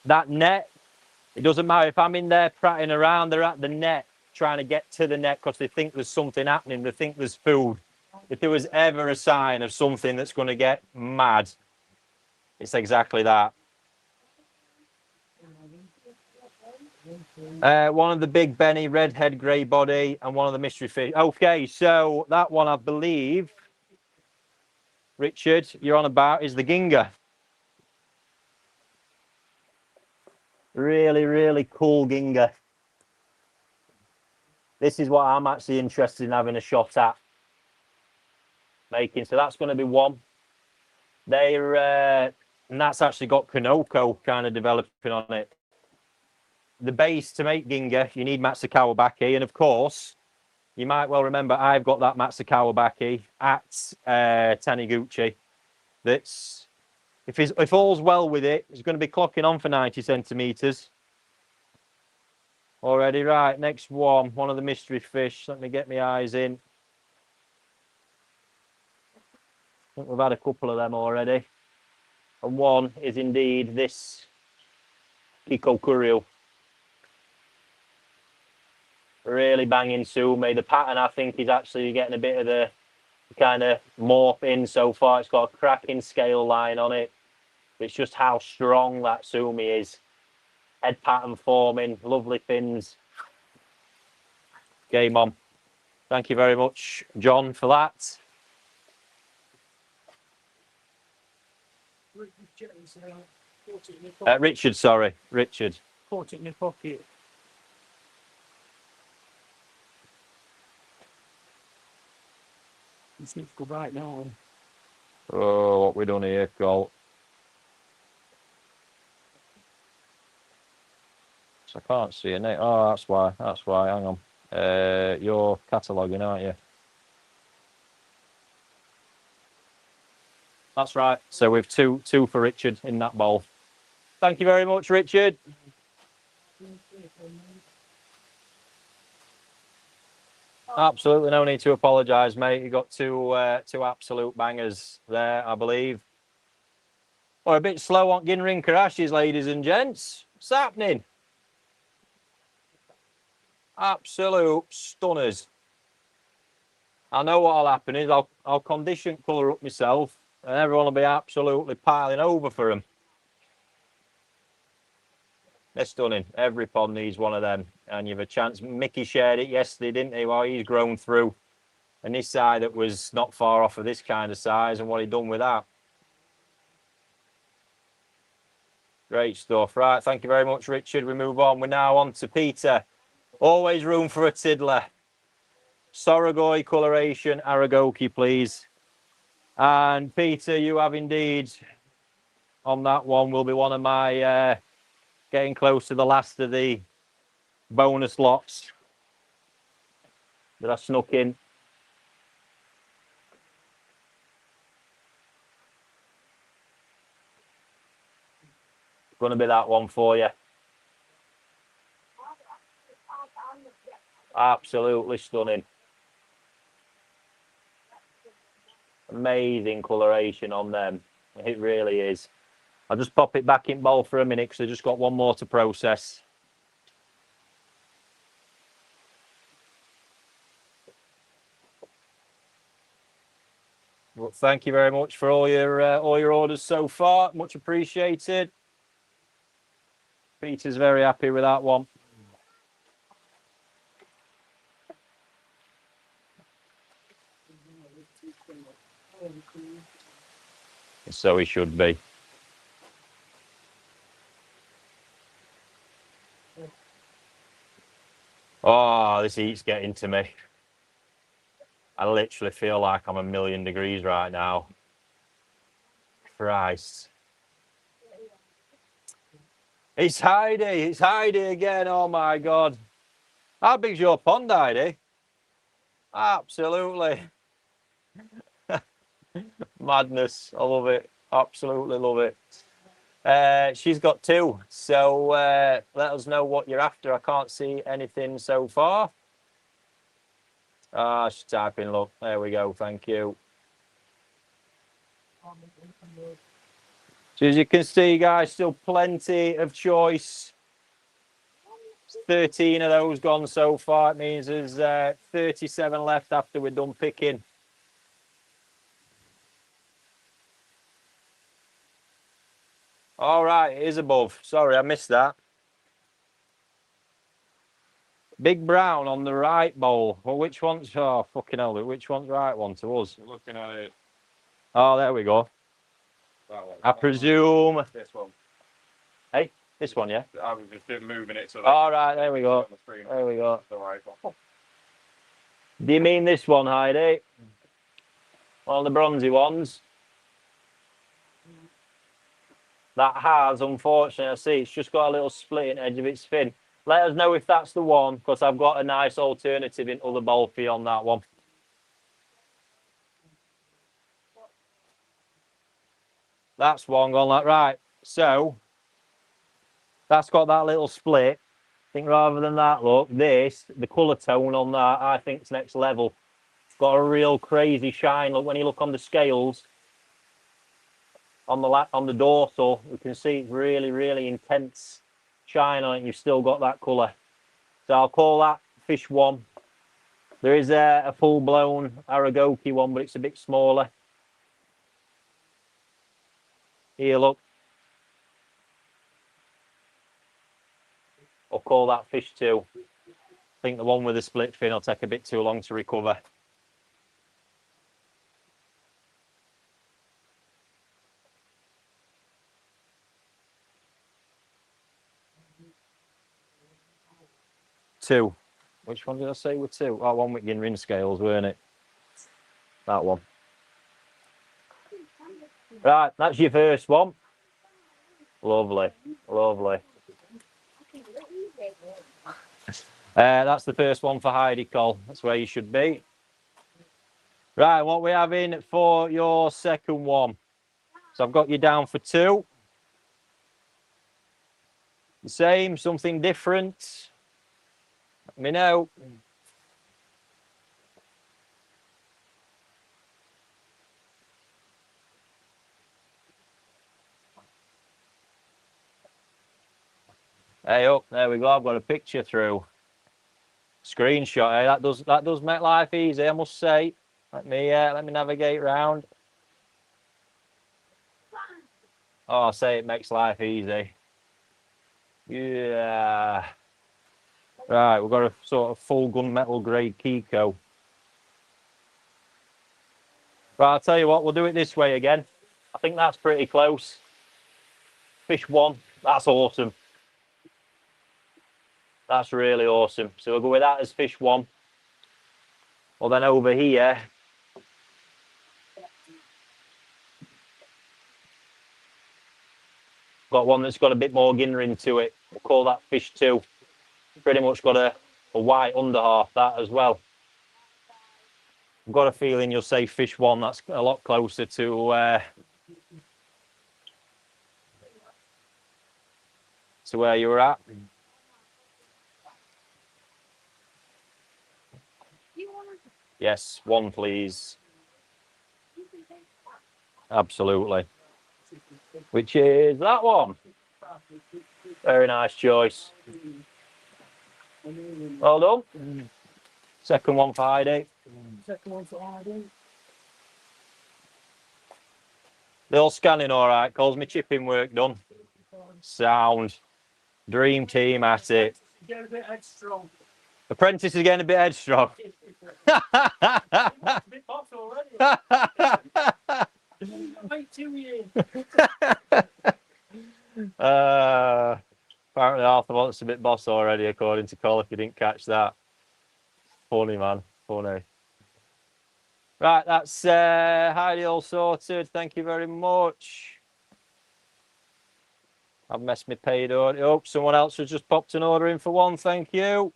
that net, it doesn't matter if I'm in there prattling around, they're at the net trying to get to the net because they think there's something happening, they think there's food. If there was ever a sign of something that's going to get mad, it's exactly that. One of the big Benny, redhead, grey body, and one of the mystery fish. Okay, so that one, I believe, Richard, you're on about, is the Ginga. Really, really cool Ginga. This is what I'm actually interested in having a shot at making. So that's going to be one. They're, and that's actually got Kanoko kind of developing on it. The base to make Ginga, you need Matsukawa Baki. And of course, you might well remember I've got that Matsukawa Baki at Taniguchi. That's, if all's well with it, it's going to be clocking on for 90 centimetres. Already, right, next one of the mystery fish. Let me get my eyes in. I think we've had a couple of them already. And one is indeed this Kikokuryu. Really banging Sumi. The pattern, I think, is actually getting a bit of the kind of morph in so far. It's got a cracking scale line on it. It's just how strong that Sumi is. Head pattern forming, lovely fins. Game on. Thank you very much, John, for that. Richard, sorry. Richard. Caught it in your pocket. It's need to go right now. Oh, what we done here, Cole? So I can't see a name. Oh, that's why. That's why. Hang on. You're cataloguing, aren't you? That's right. So we've two for Richard in that bowl. Thank you very much, Richard. Absolutely no need to apologise, mate. You got two absolute bangers there, I believe. Or a bit slow on Ginrin Karashis, ladies and gents. What's happening? Absolute stunners. I know what'll happen is I'll condition colour up myself, and everyone will be absolutely piling over for them. They're stunning. Every pod needs one of them, and you've a chance. Mickey shared it yesterday, didn't he? Well, he's grown through, and this side that was not far off of this kind of size, and what he done with that. Great stuff. Right, thank you very much, Richard. We move on. We're now on to Peter. Always room for a tiddler. Sorogoi coloration, Aragoki, please. And Peter, you have indeed, on that one, will be one of my getting close to the last of the bonus lots that I snuck in. Gonna be that one for you. Absolutely stunning. Amazing coloration on them. It really is. I'll just pop it back in bowl for a minute because I just got one more to process. Well, thank you very much for all your orders so far. Much appreciated. Peter's very happy with that one. So he should be. Oh, this heat's getting to me. I literally feel like I'm 1,000,000 degrees right now. Christ. It's Heidi. It's Heidi again. Oh my God. How big's your pond, Heidi? Absolutely. Madness. I love it. Absolutely love it. She's got 2. So let us know what you're after. I can't see anything so far. She's typing, look. There we go. Thank you. So as you can see, guys, still plenty of choice. 13 of those gone so far. It means there's 37 left after we're done picking. All right, it is above. Sorry, I missed that. Big brown on the right bowl. Well, which one's... Oh, fucking hell. Which one's the right one to us? You're looking at it. Oh, there we go. That one. I presume... This one. Hey, this one, yeah? I was just moving it so that All right, there we go. the There we go. the right one. Do you mean this one, Heidi? One of the bronzy ones? That has, unfortunately, I see it's just got a little splitting edge of its fin. Let us know if that's the one, because I've got a nice alternative in other bowl for you on that one. That's one gone like right. So that's got that little split. I think rather than that, look, this, the colour tone on that, I think it's next level. It's got a real crazy shine. Look, when you look on the scales, on the dorsal, you can see it's really, really intense shine on it. You've still got that colour. So I'll call that fish 1. There is a full-blown Aragoki one, but it's a bit smaller. Here, look. I'll call that fish 2. I think the one with the split fin will take a bit too long to recover. Two. Which one did I say were 2? Oh, one with ring scales, weren't it? That one. Right, that's your first one. Lovely, lovely. That's the first one for Heidi Cole. That's where you should be. Right, what we having for your second one? So I've got you down for 2. The same, something different. Let me know. Hey up, there we go. I've got a picture through. Screenshot. Hey, that does make life easy, I must say. Let me navigate round. Oh, I say it makes life easy. Yeah. Right, we've got a sort of full gunmetal grade Kiko. Right, I'll tell you what, we'll do it this way again. I think that's pretty close. Fish 1, that's awesome. That's really awesome. So we'll go with that as fish 1. Well, then over here, got one that's got a bit more ginnerin to it. We'll call that fish 2. Pretty much got a white under half that as well. I've got a feeling you'll say fish one. That's a lot closer to where you were at. Yes, one please. Absolutely. Which is that one. Very nice choice. Well done. Second one for Heidi. Second one for Heidi. They're all scanning all right. Calls me chipping work done. Sound. Dream team at it. Get a bit headstrong. Apprentice is getting a bit headstrong. A bit off already. Wait 2 years. Apparently Arthur wants a bit boss already, according to Cole, if you didn't catch that. Funny, man. Funny. Right, that's Heidi all sorted. Thank you very much. I've messed my paid order. Oh, someone else has just popped an order in for one. Thank you.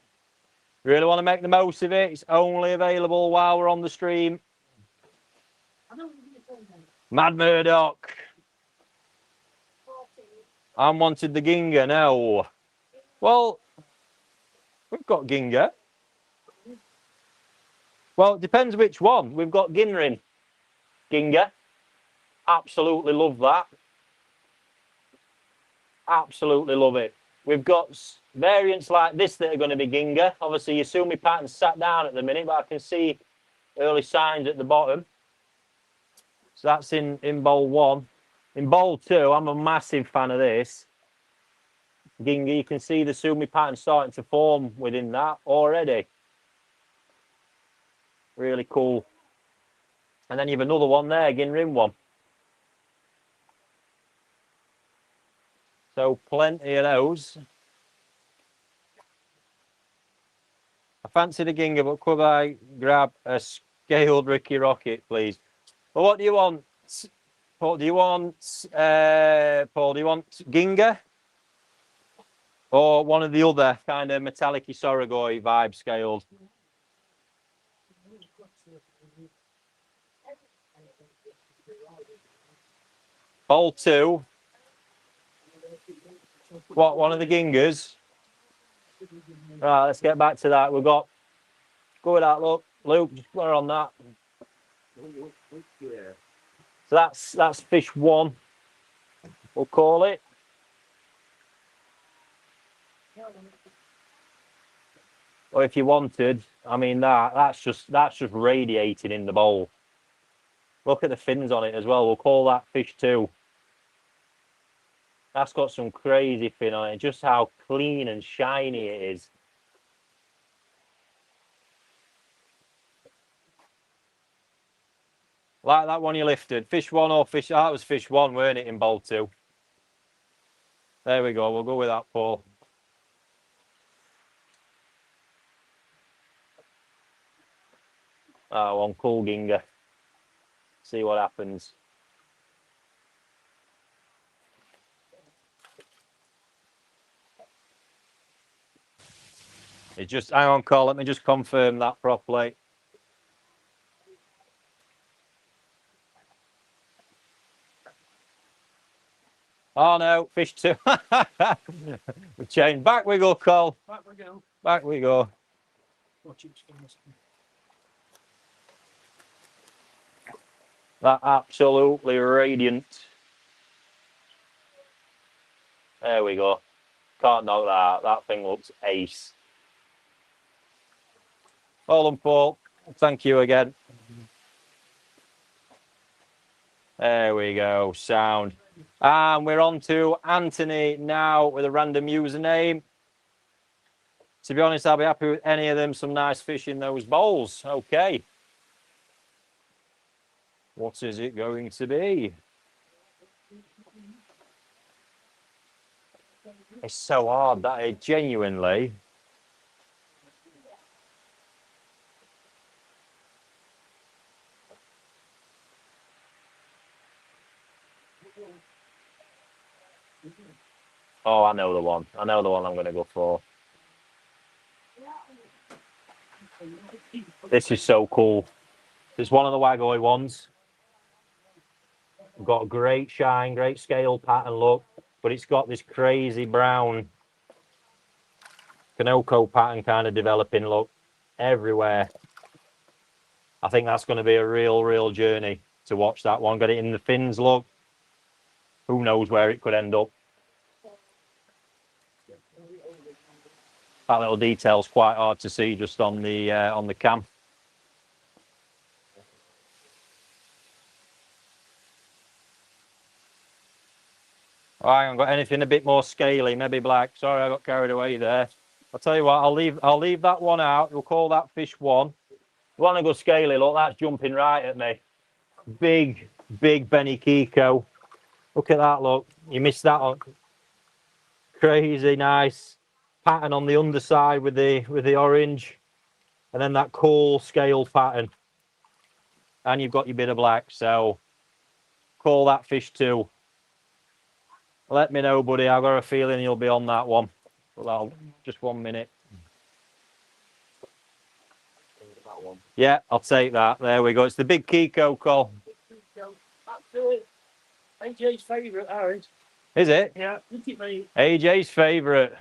Really want to make the most of it. It's only available while we're on the stream. Mad Murdoch. I wanted the Ginga. No. Well, we've got Ginga. Well, it depends which one. We've got Ginrin. Ginga. Absolutely love that. Absolutely love it. We've got variants like this that are going to be Ginga. Obviously, Yasumi pattern's sat down at the minute, but I can see early signs at the bottom. So that's in bowl one. In bowl two, I'm a massive fan of this. Ginga, you can see the Sumi pattern starting to form within that already. Really cool. And then you have another one there, Ginrin one. So plenty of those. I fancy the Ginga, but could I grab a scaled Ricky Rocket, please? Well, what do you want? Paul, do you want Ginga? Or one of the other kind of metallic Sorogoi vibe scaled? Bowl two. What, one of the Gingas? Right, let's get back to that. We've got, go with that, look. Luke, just put her on that. So that's fish one, we'll call it. Or if you wanted, I mean that's just radiating in the bowl. Look at the fins on it as well. We'll call that fish two. That's got some crazy fin on it. Just how clean and shiny it is. Like that one you lifted. Fish one or fish... that was fish one, weren't it, in bowl two? There we go. We'll go with that, Paul. Oh, one cool Ginga. See what happens. It's just... hang on, Cole. Let me just confirm that properly. Oh no, fish two. We changed. Back we go, Cole. Back we go. Back we go. Watch it. That absolutely radiant. There we go. Can't knock that out. That thing looks ace. Hold on, Paul. Thank you again. There we go. Sound. And we're on to Anthony now with a random username. To be honest, I'll be happy with any of them. Some nice fish in those bowls. Okay. What is it going to be? It's so hard, that is, genuinely. Oh, I know the one. I know the one I'm going to go for. This is so cool. It's one of the Wagoi ones. Got a great shine, great scale pattern look, but it's got this crazy brown Kanoko pattern kind of developing look everywhere. I think that's going to be a real journey to watch that one. Got it in the fins look. Who knows where it could end up. That little detail's quite hard to see just on the cam. I haven't got anything a bit more scaly, maybe black. Sorry, I got carried away there. I'll tell you what, I'll leave that one out. We'll call that fish one. You want to go scaly? Look, that's jumping right at me. Big Benny Kiko. Look at that, look. You missed that one. Crazy nice pattern on the underside with the orange. And then that cool scale pattern. And you've got your bit of black, so call that fish two. Let me know, buddy. I've got a feeling you'll be on that one. Well, just 1 minute. Yeah, I'll take that. There we go. It's the big Kiko call. That's AJ's favourite, Aaron. Is it? Yeah, look at me. AJ's favourite.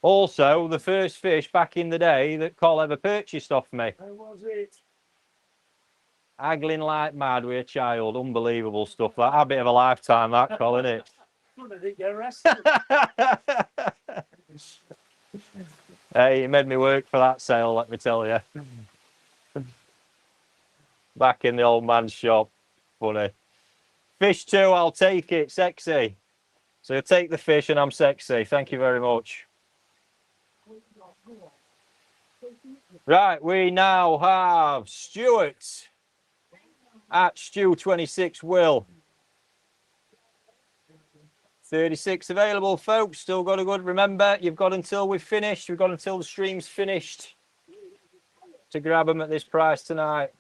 Also, the first fish back in the day that Col ever purchased off me. How was it? Haggling like mad with a child. Unbelievable stuff. That a bit of a lifetime, that Col, isn't it? I didn't get arrested. Hey, it made me work for that sale, let me tell you. Back in the old man's shop. Funny. Fish two, I'll take it. Sexy. So you'll take the fish and I'm sexy. Thank you very much. Right, we now have Stuart at Stew26 Will. 36 available, folks. Still got a good. Remember, you've got until we've finished. We've got until the stream's finished to grab them at this price tonight.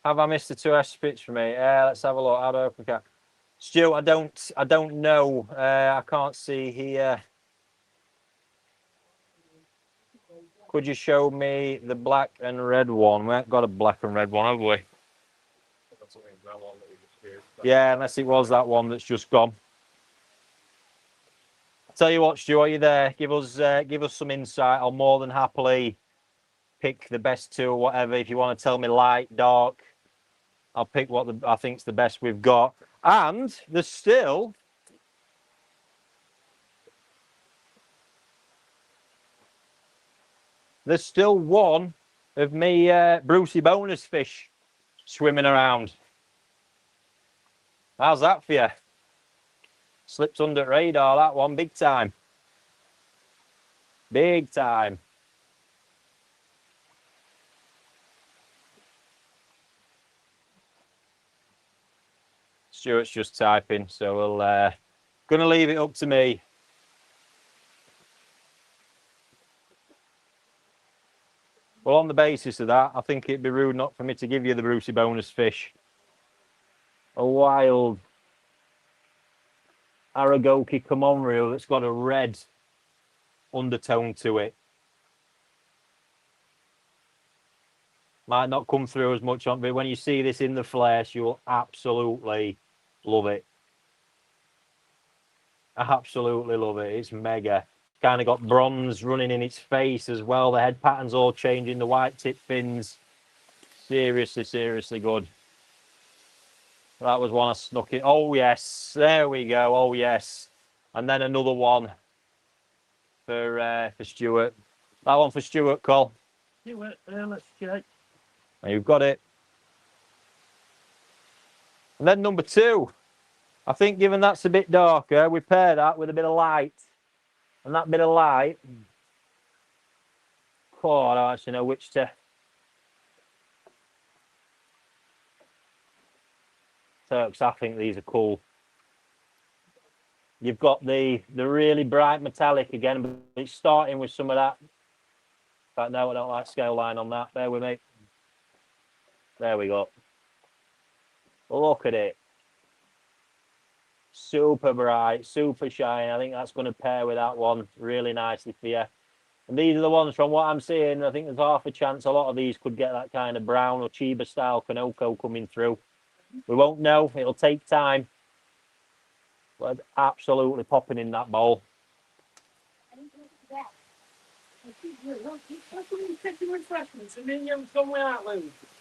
Have I missed the 2S pitch for me? Let's have a look. How do I open cap? Stu, I don't know. I can't see here. Could you show me the black and red one? We haven't got a black and red one, have we? Yeah, unless it was that one that's just gone. I'll tell you what, Stu, are you there? Give us some insight. I'll more than happily pick the best two or whatever. If you want to tell me light, dark, I'll pick what I think's the best we've got. And there's still one of me Brucey bonus fish swimming around. How's that for you? Slipped under radar, that one, big time. Big time. Stuart's just typing, so we'll gonna leave it up to me. Well, on the basis of that, I think it'd be rude not for me to give you the Brucey bonus fish. A wild Aragoki Comonrio that's got a red undertone to it. Might not come through as much on, but when you see this in the flesh, you'll absolutely love it. Absolutely love it. It's mega. Kind of got bronze running in its face as well. The head pattern's all changing. The white tip fins. Seriously good. That was one I snuck in. Oh, yes. There we go. Oh, yes. And then another one for Stuart. That one for Stuart, Col. Stuart, let's check. You've got it. And then number two. I think given that's a bit darker, we pair that with a bit of light. And that bit of light, oh, I don't actually know which to. Turks, I think these are cool. You've got the really bright metallic again, but it's starting with some of that. In fact, no, I don't like scale line on that. Bear with me. There we go. Look at it. Super bright, super shiny. I think that's going to pair with that one really nicely for you. And these are the ones, from what I'm seeing, I think there's half a chance a lot of these could get that kind of brown or Chiba style Kanoko coming through. We won't know. It'll take time. But absolutely popping in that bowl.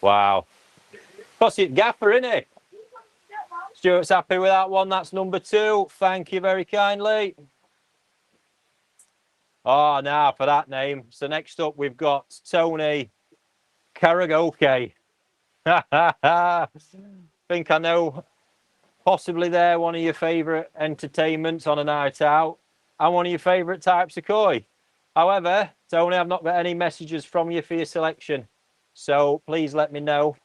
Wow. Plus it's gaffer, isn't it? Stuart's happy with that one. That's number 2. Thank you very kindly. Oh, now for that name. So next up we've got Tony Karagoke. Think I know. Possibly they're one of your favourite entertainments on a night out and one of your favourite types of koi. However, Tony, I've not got any messages from you for your selection. So please let me know.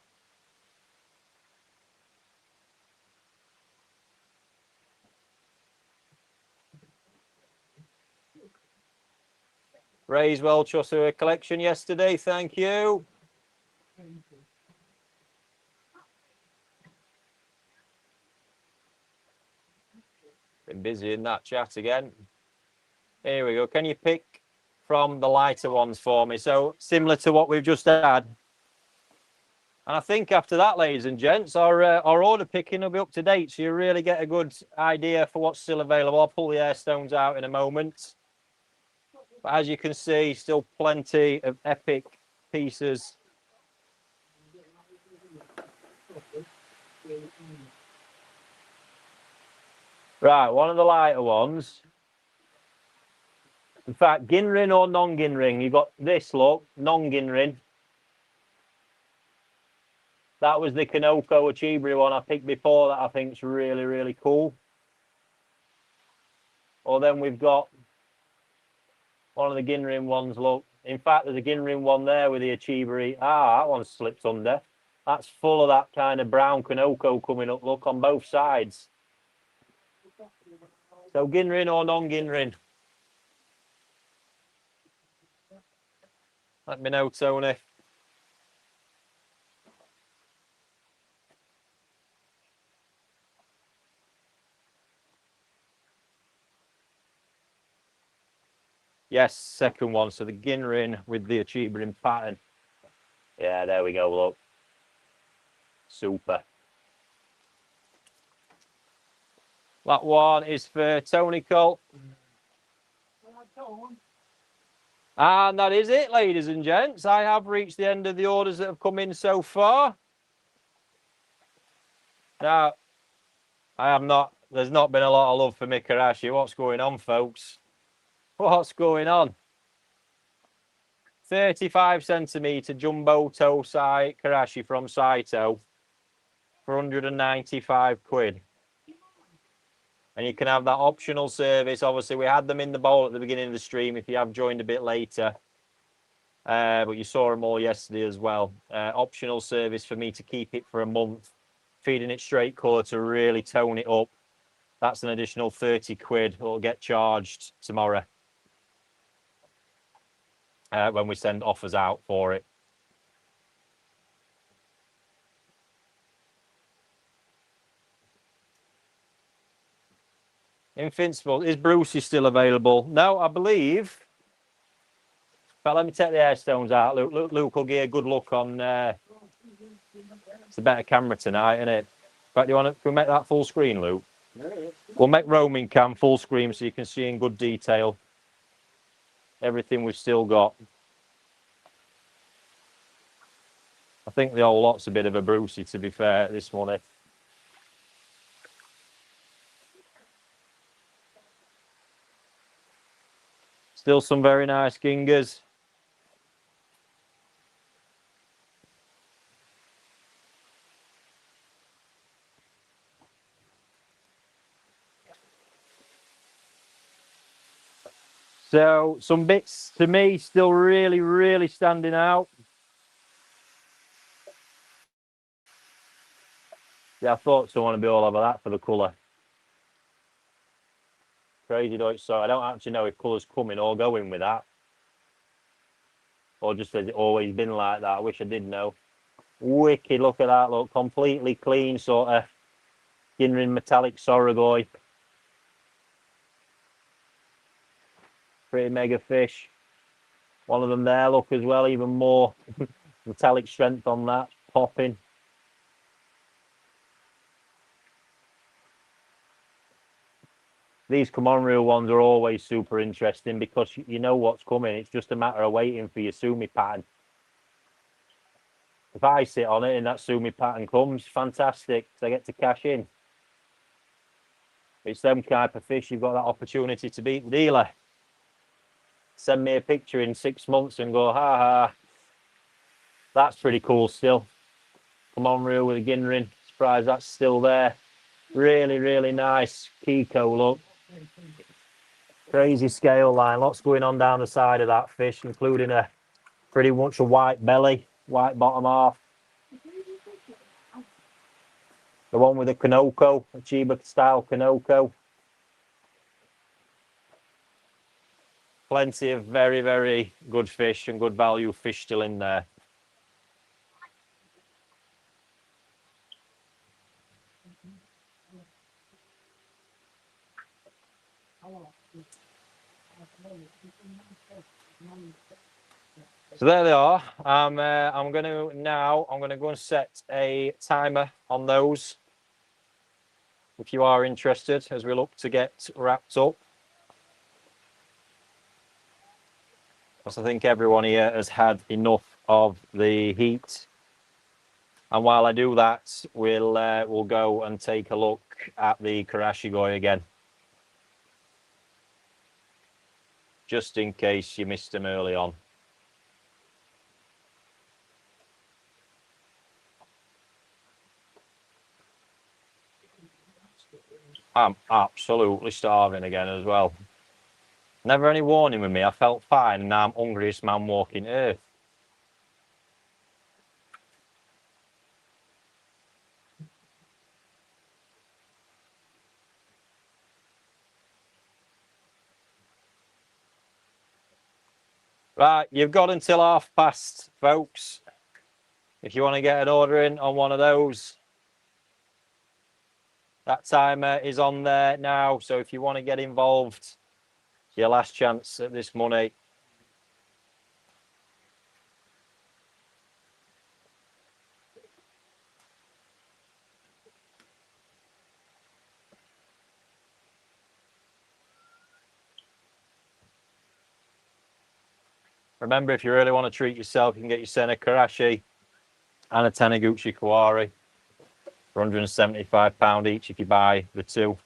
Ray's well chussed with a collection yesterday. Thank you. Been busy in that chat again. Here we go. Can you pick from the lighter ones for me? So similar to what we've just had. And I think after that, ladies and gents, our order picking will be up to date. So you really get a good idea for what's still available. I'll pull the airstones out in a moment. But as you can see, still plenty of epic pieces. Right, one of the lighter ones. In fact, Ginrin or non-Ginrin, you've got this look, non-Ginrin. That was the Kanoko Achibri one I picked before that I think is really, really cool. Or then we've got one of the Ginrin ones, look. In fact, there's a Ginrin one there with the Achibri. Ah, that one slips under. That's full of that kind of brown Kanoko coming up, look, on both sides. So Ginrin or non-Ginrin? Let me know, Tony. Yes, second one. So the Ginrin with the Achibri pattern. Yeah, there we go, look. Super. That one is for Tony Cole. And that is it, ladies and gents. I have reached the end of the orders that have come in so far. Now, there's not been a lot of love for Mikarashi. What's going on, folks? What's going on? 35 centimetre jumbo toe sight Karashi from Saito for 195 quid. And you can have that optional service. Obviously, we had them in the bowl at the beginning of the stream if you have joined a bit later. But you saw them all yesterday as well. Optional service for me to keep it for a month, feeding it straight colour to really tone it up. That's an additional 30 quid. It'll get charged tomorrow when we send offers out for it. Invincible. Is Brucey still available? No, I believe. But let me take the airstones out. Luke will get a good look on. It's a better camera tonight, isn't it? In fact, can we make that full screen, Luke? We'll make roaming cam full screen so you can see in good detail everything we've still got. I think the whole lot's a bit of a Brucey, to be fair, this morning. Still some very nice Gingers. So some bits to me still really, really standing out. Yeah, I thought someone would be all over that for the colour. Crazy Deutsch, so I don't actually know if colour's coming or going with that. Or just has it always been like that? I wish I did know. Wicked, look at that, look, completely clean sort of Ginrin metallic soragoi. Pretty mega fish. One of them there, look as well, even more metallic strength on that, popping. These come on reel ones are always super interesting because you know what's coming. It's just a matter of waiting for your sumi pattern. If I sit on it and that sumi pattern comes, fantastic, because I get to cash in. It's them type of fish, you've got that opportunity to beat the dealer. Send me a picture in 6 months and go, ha ha, that's pretty cool still. Come on reel with a Ginrin, surprised that's still there. Really, really nice Kiko look. Crazy scale line, lots going on down the side of that fish, including a pretty much a white belly, white bottom half. The one with the Kanoko, a Chiba style Kanoko. Plenty of very, very good fish and good value fish still in there. So there they are. I'm going to go and set a timer on those. If you are interested, as we look to get wrapped up. Because I think everyone here has had enough of the heat. And while I do that, we'll go and take a look at the Karashigoi again. Just in case you missed them early on. I'm absolutely starving again as well. Never any warning with me. I felt fine, and now I'm hungriest man walking earth. Right, you've got until past, folks. If you want to get an order in on one of those, that timer is on there now. So if you want to get involved, it's your last chance at this money. Remember, if you really want to treat yourself, you can get your Sena Karashi and a Taniguchi Kawari for £175 each if you buy the two.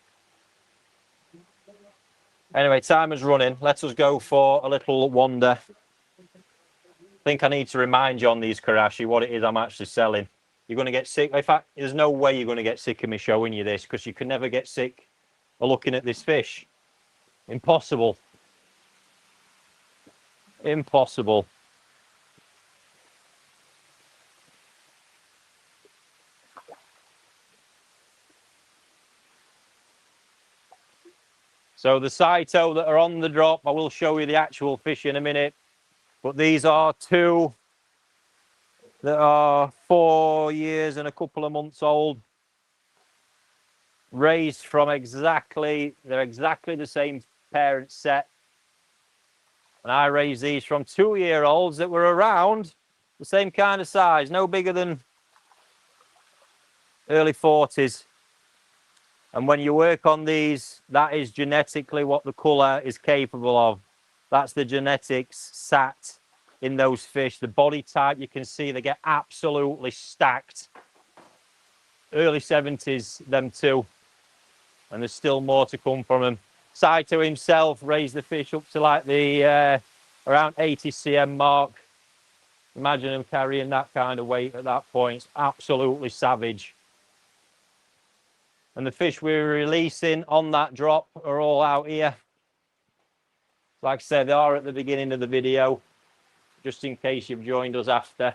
Anyway, timer's running. Let us go for a little wander. I think I need to remind you on these Karashi what it is I'm actually selling. You're going to get sick. In fact, there's no way you're going to get sick of me showing you this, because you can never get sick of looking at this fish. Impossible. Impossible. So the Saito that are on the drop, I will show you the actual fish in a minute. But these are two that are 4 years and a couple of months old. Raised from they're exactly the same parent set. And I raised these from 2-year-olds that were around the same kind of size, no bigger than early 40s. And when you work on these, that is genetically what the colour is capable of. That's the genetics sat in those fish. The body type, you can see they get absolutely stacked. Early 70s, them two. And there's still more to come from them. Saito himself raised the fish up to like the around 80 cm mark. Imagine him carrying that kind of weight at that point. It's absolutely savage. And the fish we're releasing on that drop are all out here. Like I said, they are at the beginning of the video, just in case you've joined us after.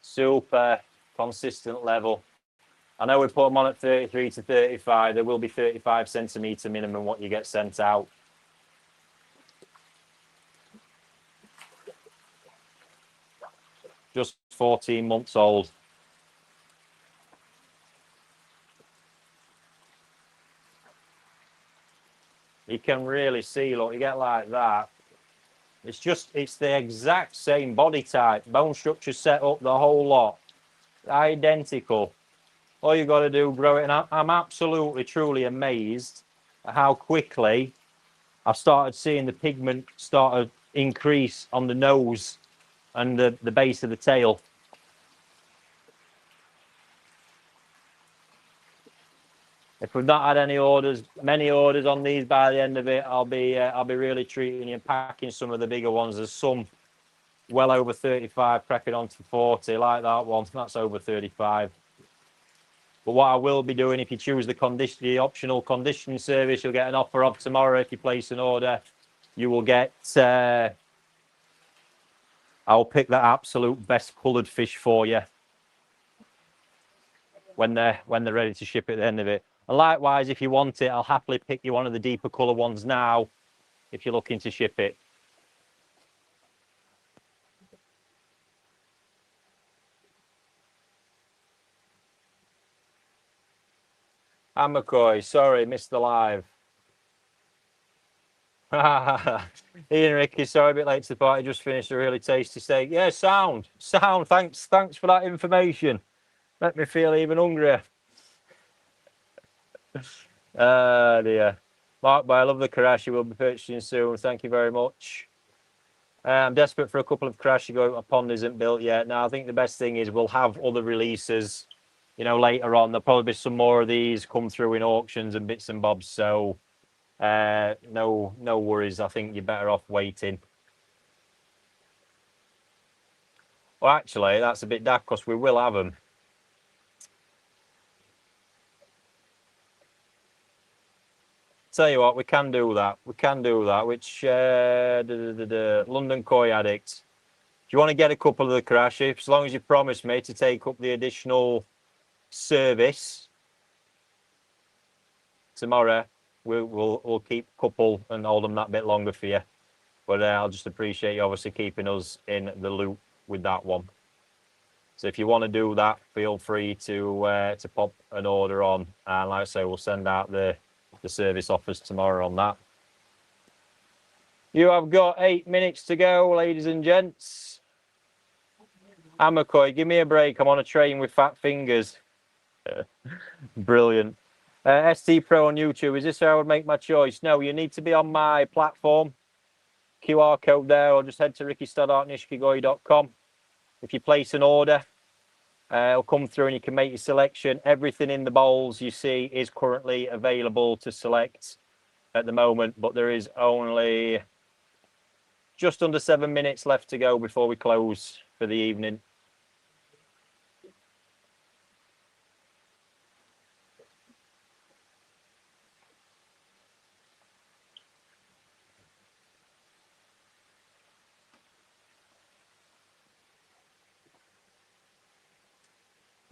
Super consistent level. I know we put them on at 33 to 35. There will be 35 centimetre minimum what you get sent out. just 14 months old. You can really see, look, you get like that. It's the exact same body type, bone structure set up, the whole lot. Identical. All you got to do, grow it. And I'm absolutely, truly amazed at how quickly I've started seeing the pigment start to increase on the nose and the base of the tail. If we've not had any orders, many orders on these by the end of it, I'll be really treating you and packing some of the bigger ones. There's some well over 35 cracking on to 40, like that one. That's over 35. But what I will be doing, if you choose the optional conditioning service, you'll get an offer of tomorrow. If you place an order, you will get. I'll pick the absolute best coloured fish for you when they're ready to ship at the end of it. And likewise, if you want it, I'll happily pick you one of the deeper colour ones now if you're looking to ship it. I'm McCoy. Sorry, missed the live. Ian Ricky, sorry, a bit late to the party. Just finished a really tasty steak. Yeah, sound. Thanks for that information. Let me feel even hungrier. Dear. Mark, I love the Karashi. We'll be purchasing soon. Thank you very much. I'm desperate for a couple of Karashi. A pond isn't built yet. Now, I think the best thing is we'll have other releases, you know, later on. There'll probably be some more of these come through in auctions and bits and bobs. So, no worries. I think you're better off waiting. Well, actually, that's a bit daft because we will have them. Tell you what, we can do that. Which London Koi Addict. If you want to get a couple of the Karashi, as long as you promise me to take up the additional service tomorrow, we'll keep a couple and hold them that bit longer for you. But I'll just appreciate you obviously keeping us in the loop with that one. So if you want to do that, feel free to pop an order on, and like I say, we'll send out the service offers tomorrow on that. You have got 8 minutes to go, ladies and gents. Amakoy, give me a break. I'm on a train with fat fingers. Brilliant. ST Pro on YouTube. Is this how I would make my choice? No, you need to be on my platform. QR code there, or just head to rickystoddart.nishikigoi.com. If you place an order, it'll come through and you can make your selection. Everything in the bowls you see is currently available to select at the moment, but there is only just under 7 minutes left to go before we close for the evening.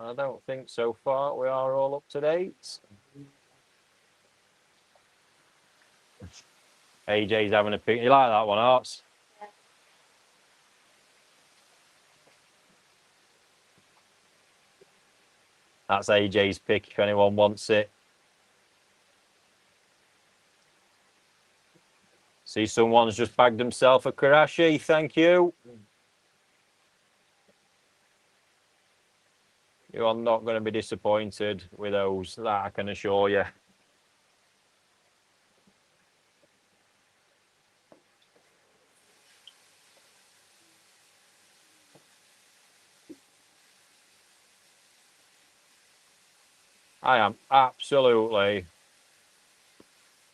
I don't think so far we are all up to date. AJ's having a pick. You like that one, Arts? That's AJ's pick if anyone wants it. See, someone's just bagged himself a Karashi. Thank you. You are not going to be disappointed with those, that I can assure you. I am absolutely.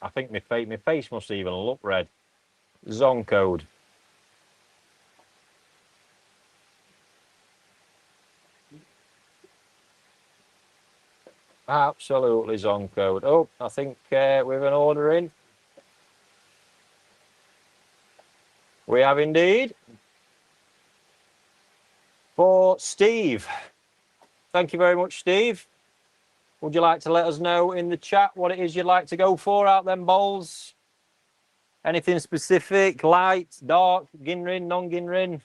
I think my face must even look red. Zone code. Absolutely zone code. Oh, I think we have an order in. We have indeed. For Steve. Thank you very much, Steve. Would you like to let us know in the chat what it is you'd like to go for out them bowls? Anything specific? Light, dark, Ginrin, non-Ginrin?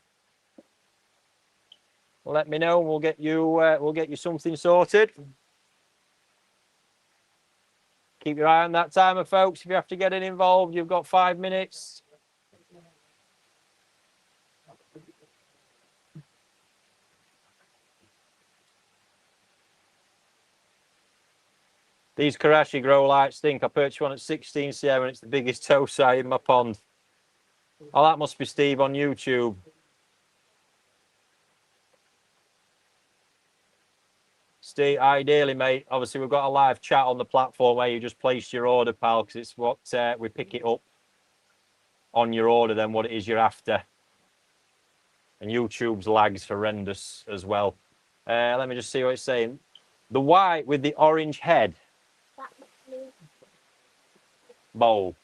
let me know. We'll get you something sorted. Keep your eye on that timer, folks. If you have to get it involved, you've got 5 minutes. These Karashi grow lights stink. I purchased one at 16 cm and it's the biggest tosai in my pond. Oh, that must be Steve on YouTube. Steve, ideally, mate, obviously we've got a live chat on the platform where you just place your order, pal, because it's what we pick it up on your order, then what it is you're after. And YouTube's lag's horrendous as well. Let me just see what it's saying. The white with the orange head. Bowl.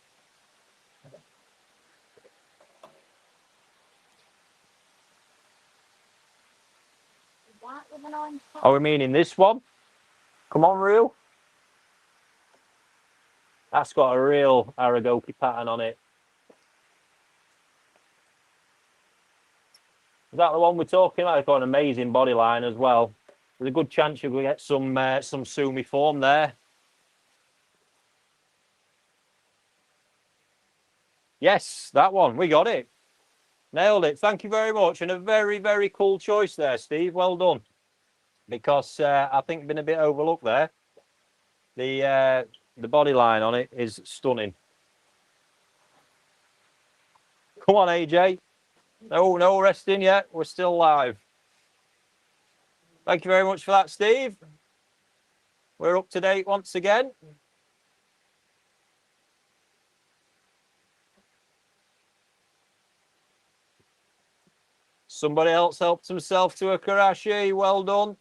Are we meaning this one? Come on, Rue. That's got a real Aragoki pattern on it. Is that the one we're talking about? It's got an amazing body line as well. There's a good chance you'll get some Sumi form there. Yes, that one. We got it. Nailed it. Thank you very much. And a very, very cool choice there, Steve. Well done. Because I think been a bit overlooked there. The body line on it is stunning. Come on, AJ. No resting yet. We're still live. Thank you very much for that, Steve. We're up to date once again. Somebody else helped himself to a Karashi. Well done.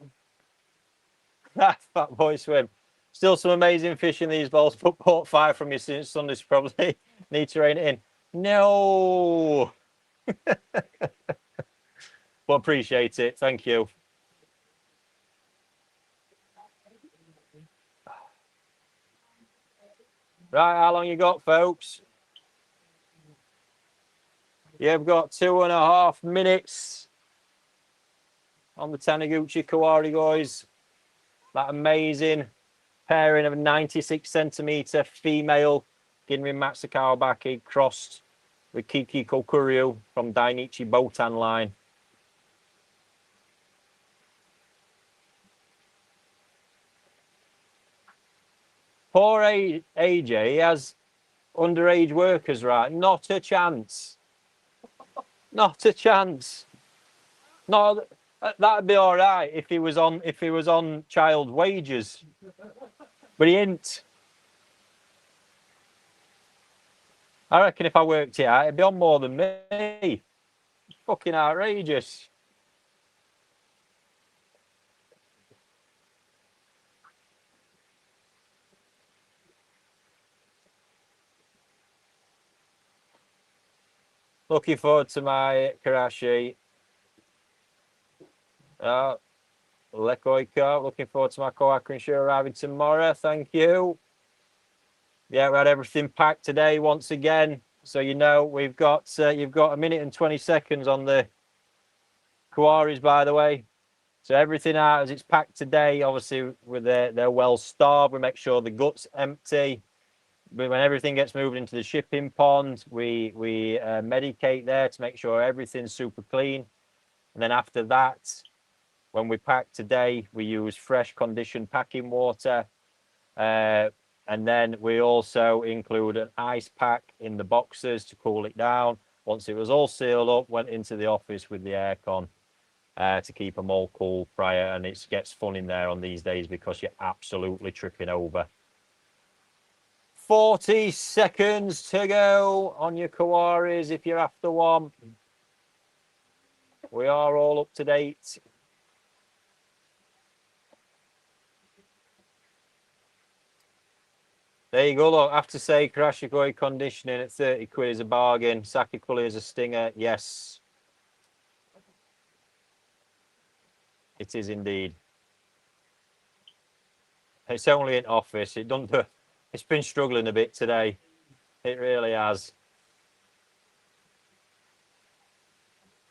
Fat boy swim. Still some amazing fish in these bowls. Put port 5 from you since Sunday's probably need to rein it in. No. But appreciate it. Thank you. Right, how long you got, folks? Yeah, we've got 2.5 minutes on the Taniguchi Kawari, guys. That amazing pairing of 96 centimeter female Ginrin Matsukawabaki crossed with Kiki Kokuryu from Dainichi Botan line. Poor AJ, he has underage workers, right? Not a chance. Not a chance. No, that'd be all right if he was on child wages, but he ain't. I reckon if I worked it out, it'd be on more than me. Fucking outrageous. Looking forward to my Karashi. Lekoika, looking forward to my Kohaku show arriving tomorrow. Thank you. Yeah, we had everything packed today once again. So you know we've got you've got 1 minute and 20 seconds on the Kawaris, by the way. So everything out as it's packed today. Obviously, with they're well starved. We make sure the gut's empty. But when everything gets moved into the shipping pond, we medicate there to make sure everything's super clean. And then after that, when we pack today, we use fresh conditioned packing water. And then we also include an ice pack in the boxes to cool it down. Once it was all sealed up, went into the office with the aircon to keep them all cool prior. And it gets fun in there on these days because you're absolutely tripping over. 40 seconds to go on your Kawaris if you're after one. We are all up to date. There you go. Look, I have to say, Karashikoi conditioning at 30 quid is a bargain. Saki Kully is a stinger. Yes, it is indeed. It's only in office. It doesn't. It's been struggling a bit today. It really has.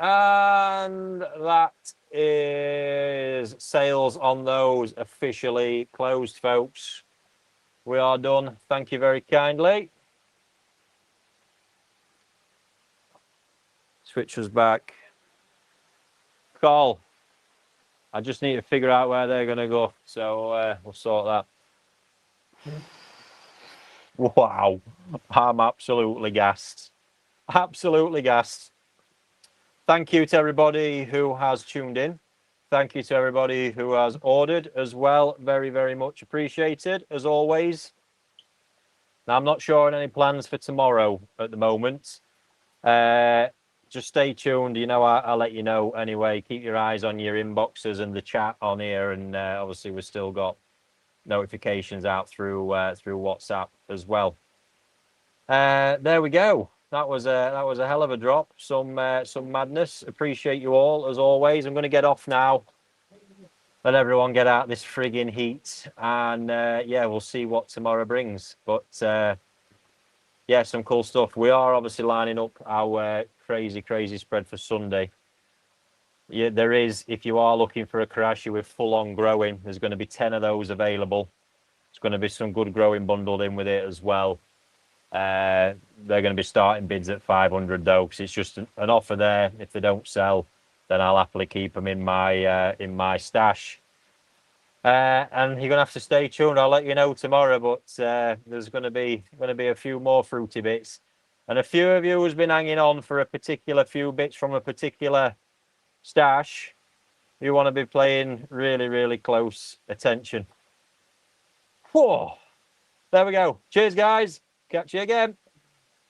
And that is sales on those officially closed, folks. We are done. Thank you very kindly. Switch us back. Call. I just need to figure out where they're going to go. So we'll sort that. Wow. I'm absolutely gassed. Absolutely gassed. Thank you to everybody who has tuned in. Thank you to everybody who has ordered as well. Very, very much appreciated, as always. Now, I'm not sure on any plans for tomorrow at the moment. Just stay tuned. You know, I'll let you know anyway. Keep your eyes on your inboxes and the chat on here. And obviously, we've still got notifications out through WhatsApp as well. There we go. That was a hell of a drop. Some madness. Appreciate you all as always. I'm going to get off now. Let everyone get out this frigging heat, and yeah, we'll see what tomorrow brings. But yeah, some cool stuff. We are obviously lining up our crazy spread for Sunday. Yeah, there is. If you are looking for a Karashi with full-on growing, there's going to be 10 of those available. There's going to be some good growing bundled in with it as well. They're going to be starting bids at 500 though, because it's just an offer there. If they don't sell, then I'll happily keep them in my stash. And you're gonna have to stay tuned. I'll let you know tomorrow, but there's gonna be a few more fruity bits, and a few of you who's been hanging on for a particular few bits from a particular stash. You want to be paying really close attention. Whoa! There we go. Cheers, guys. Catch you again.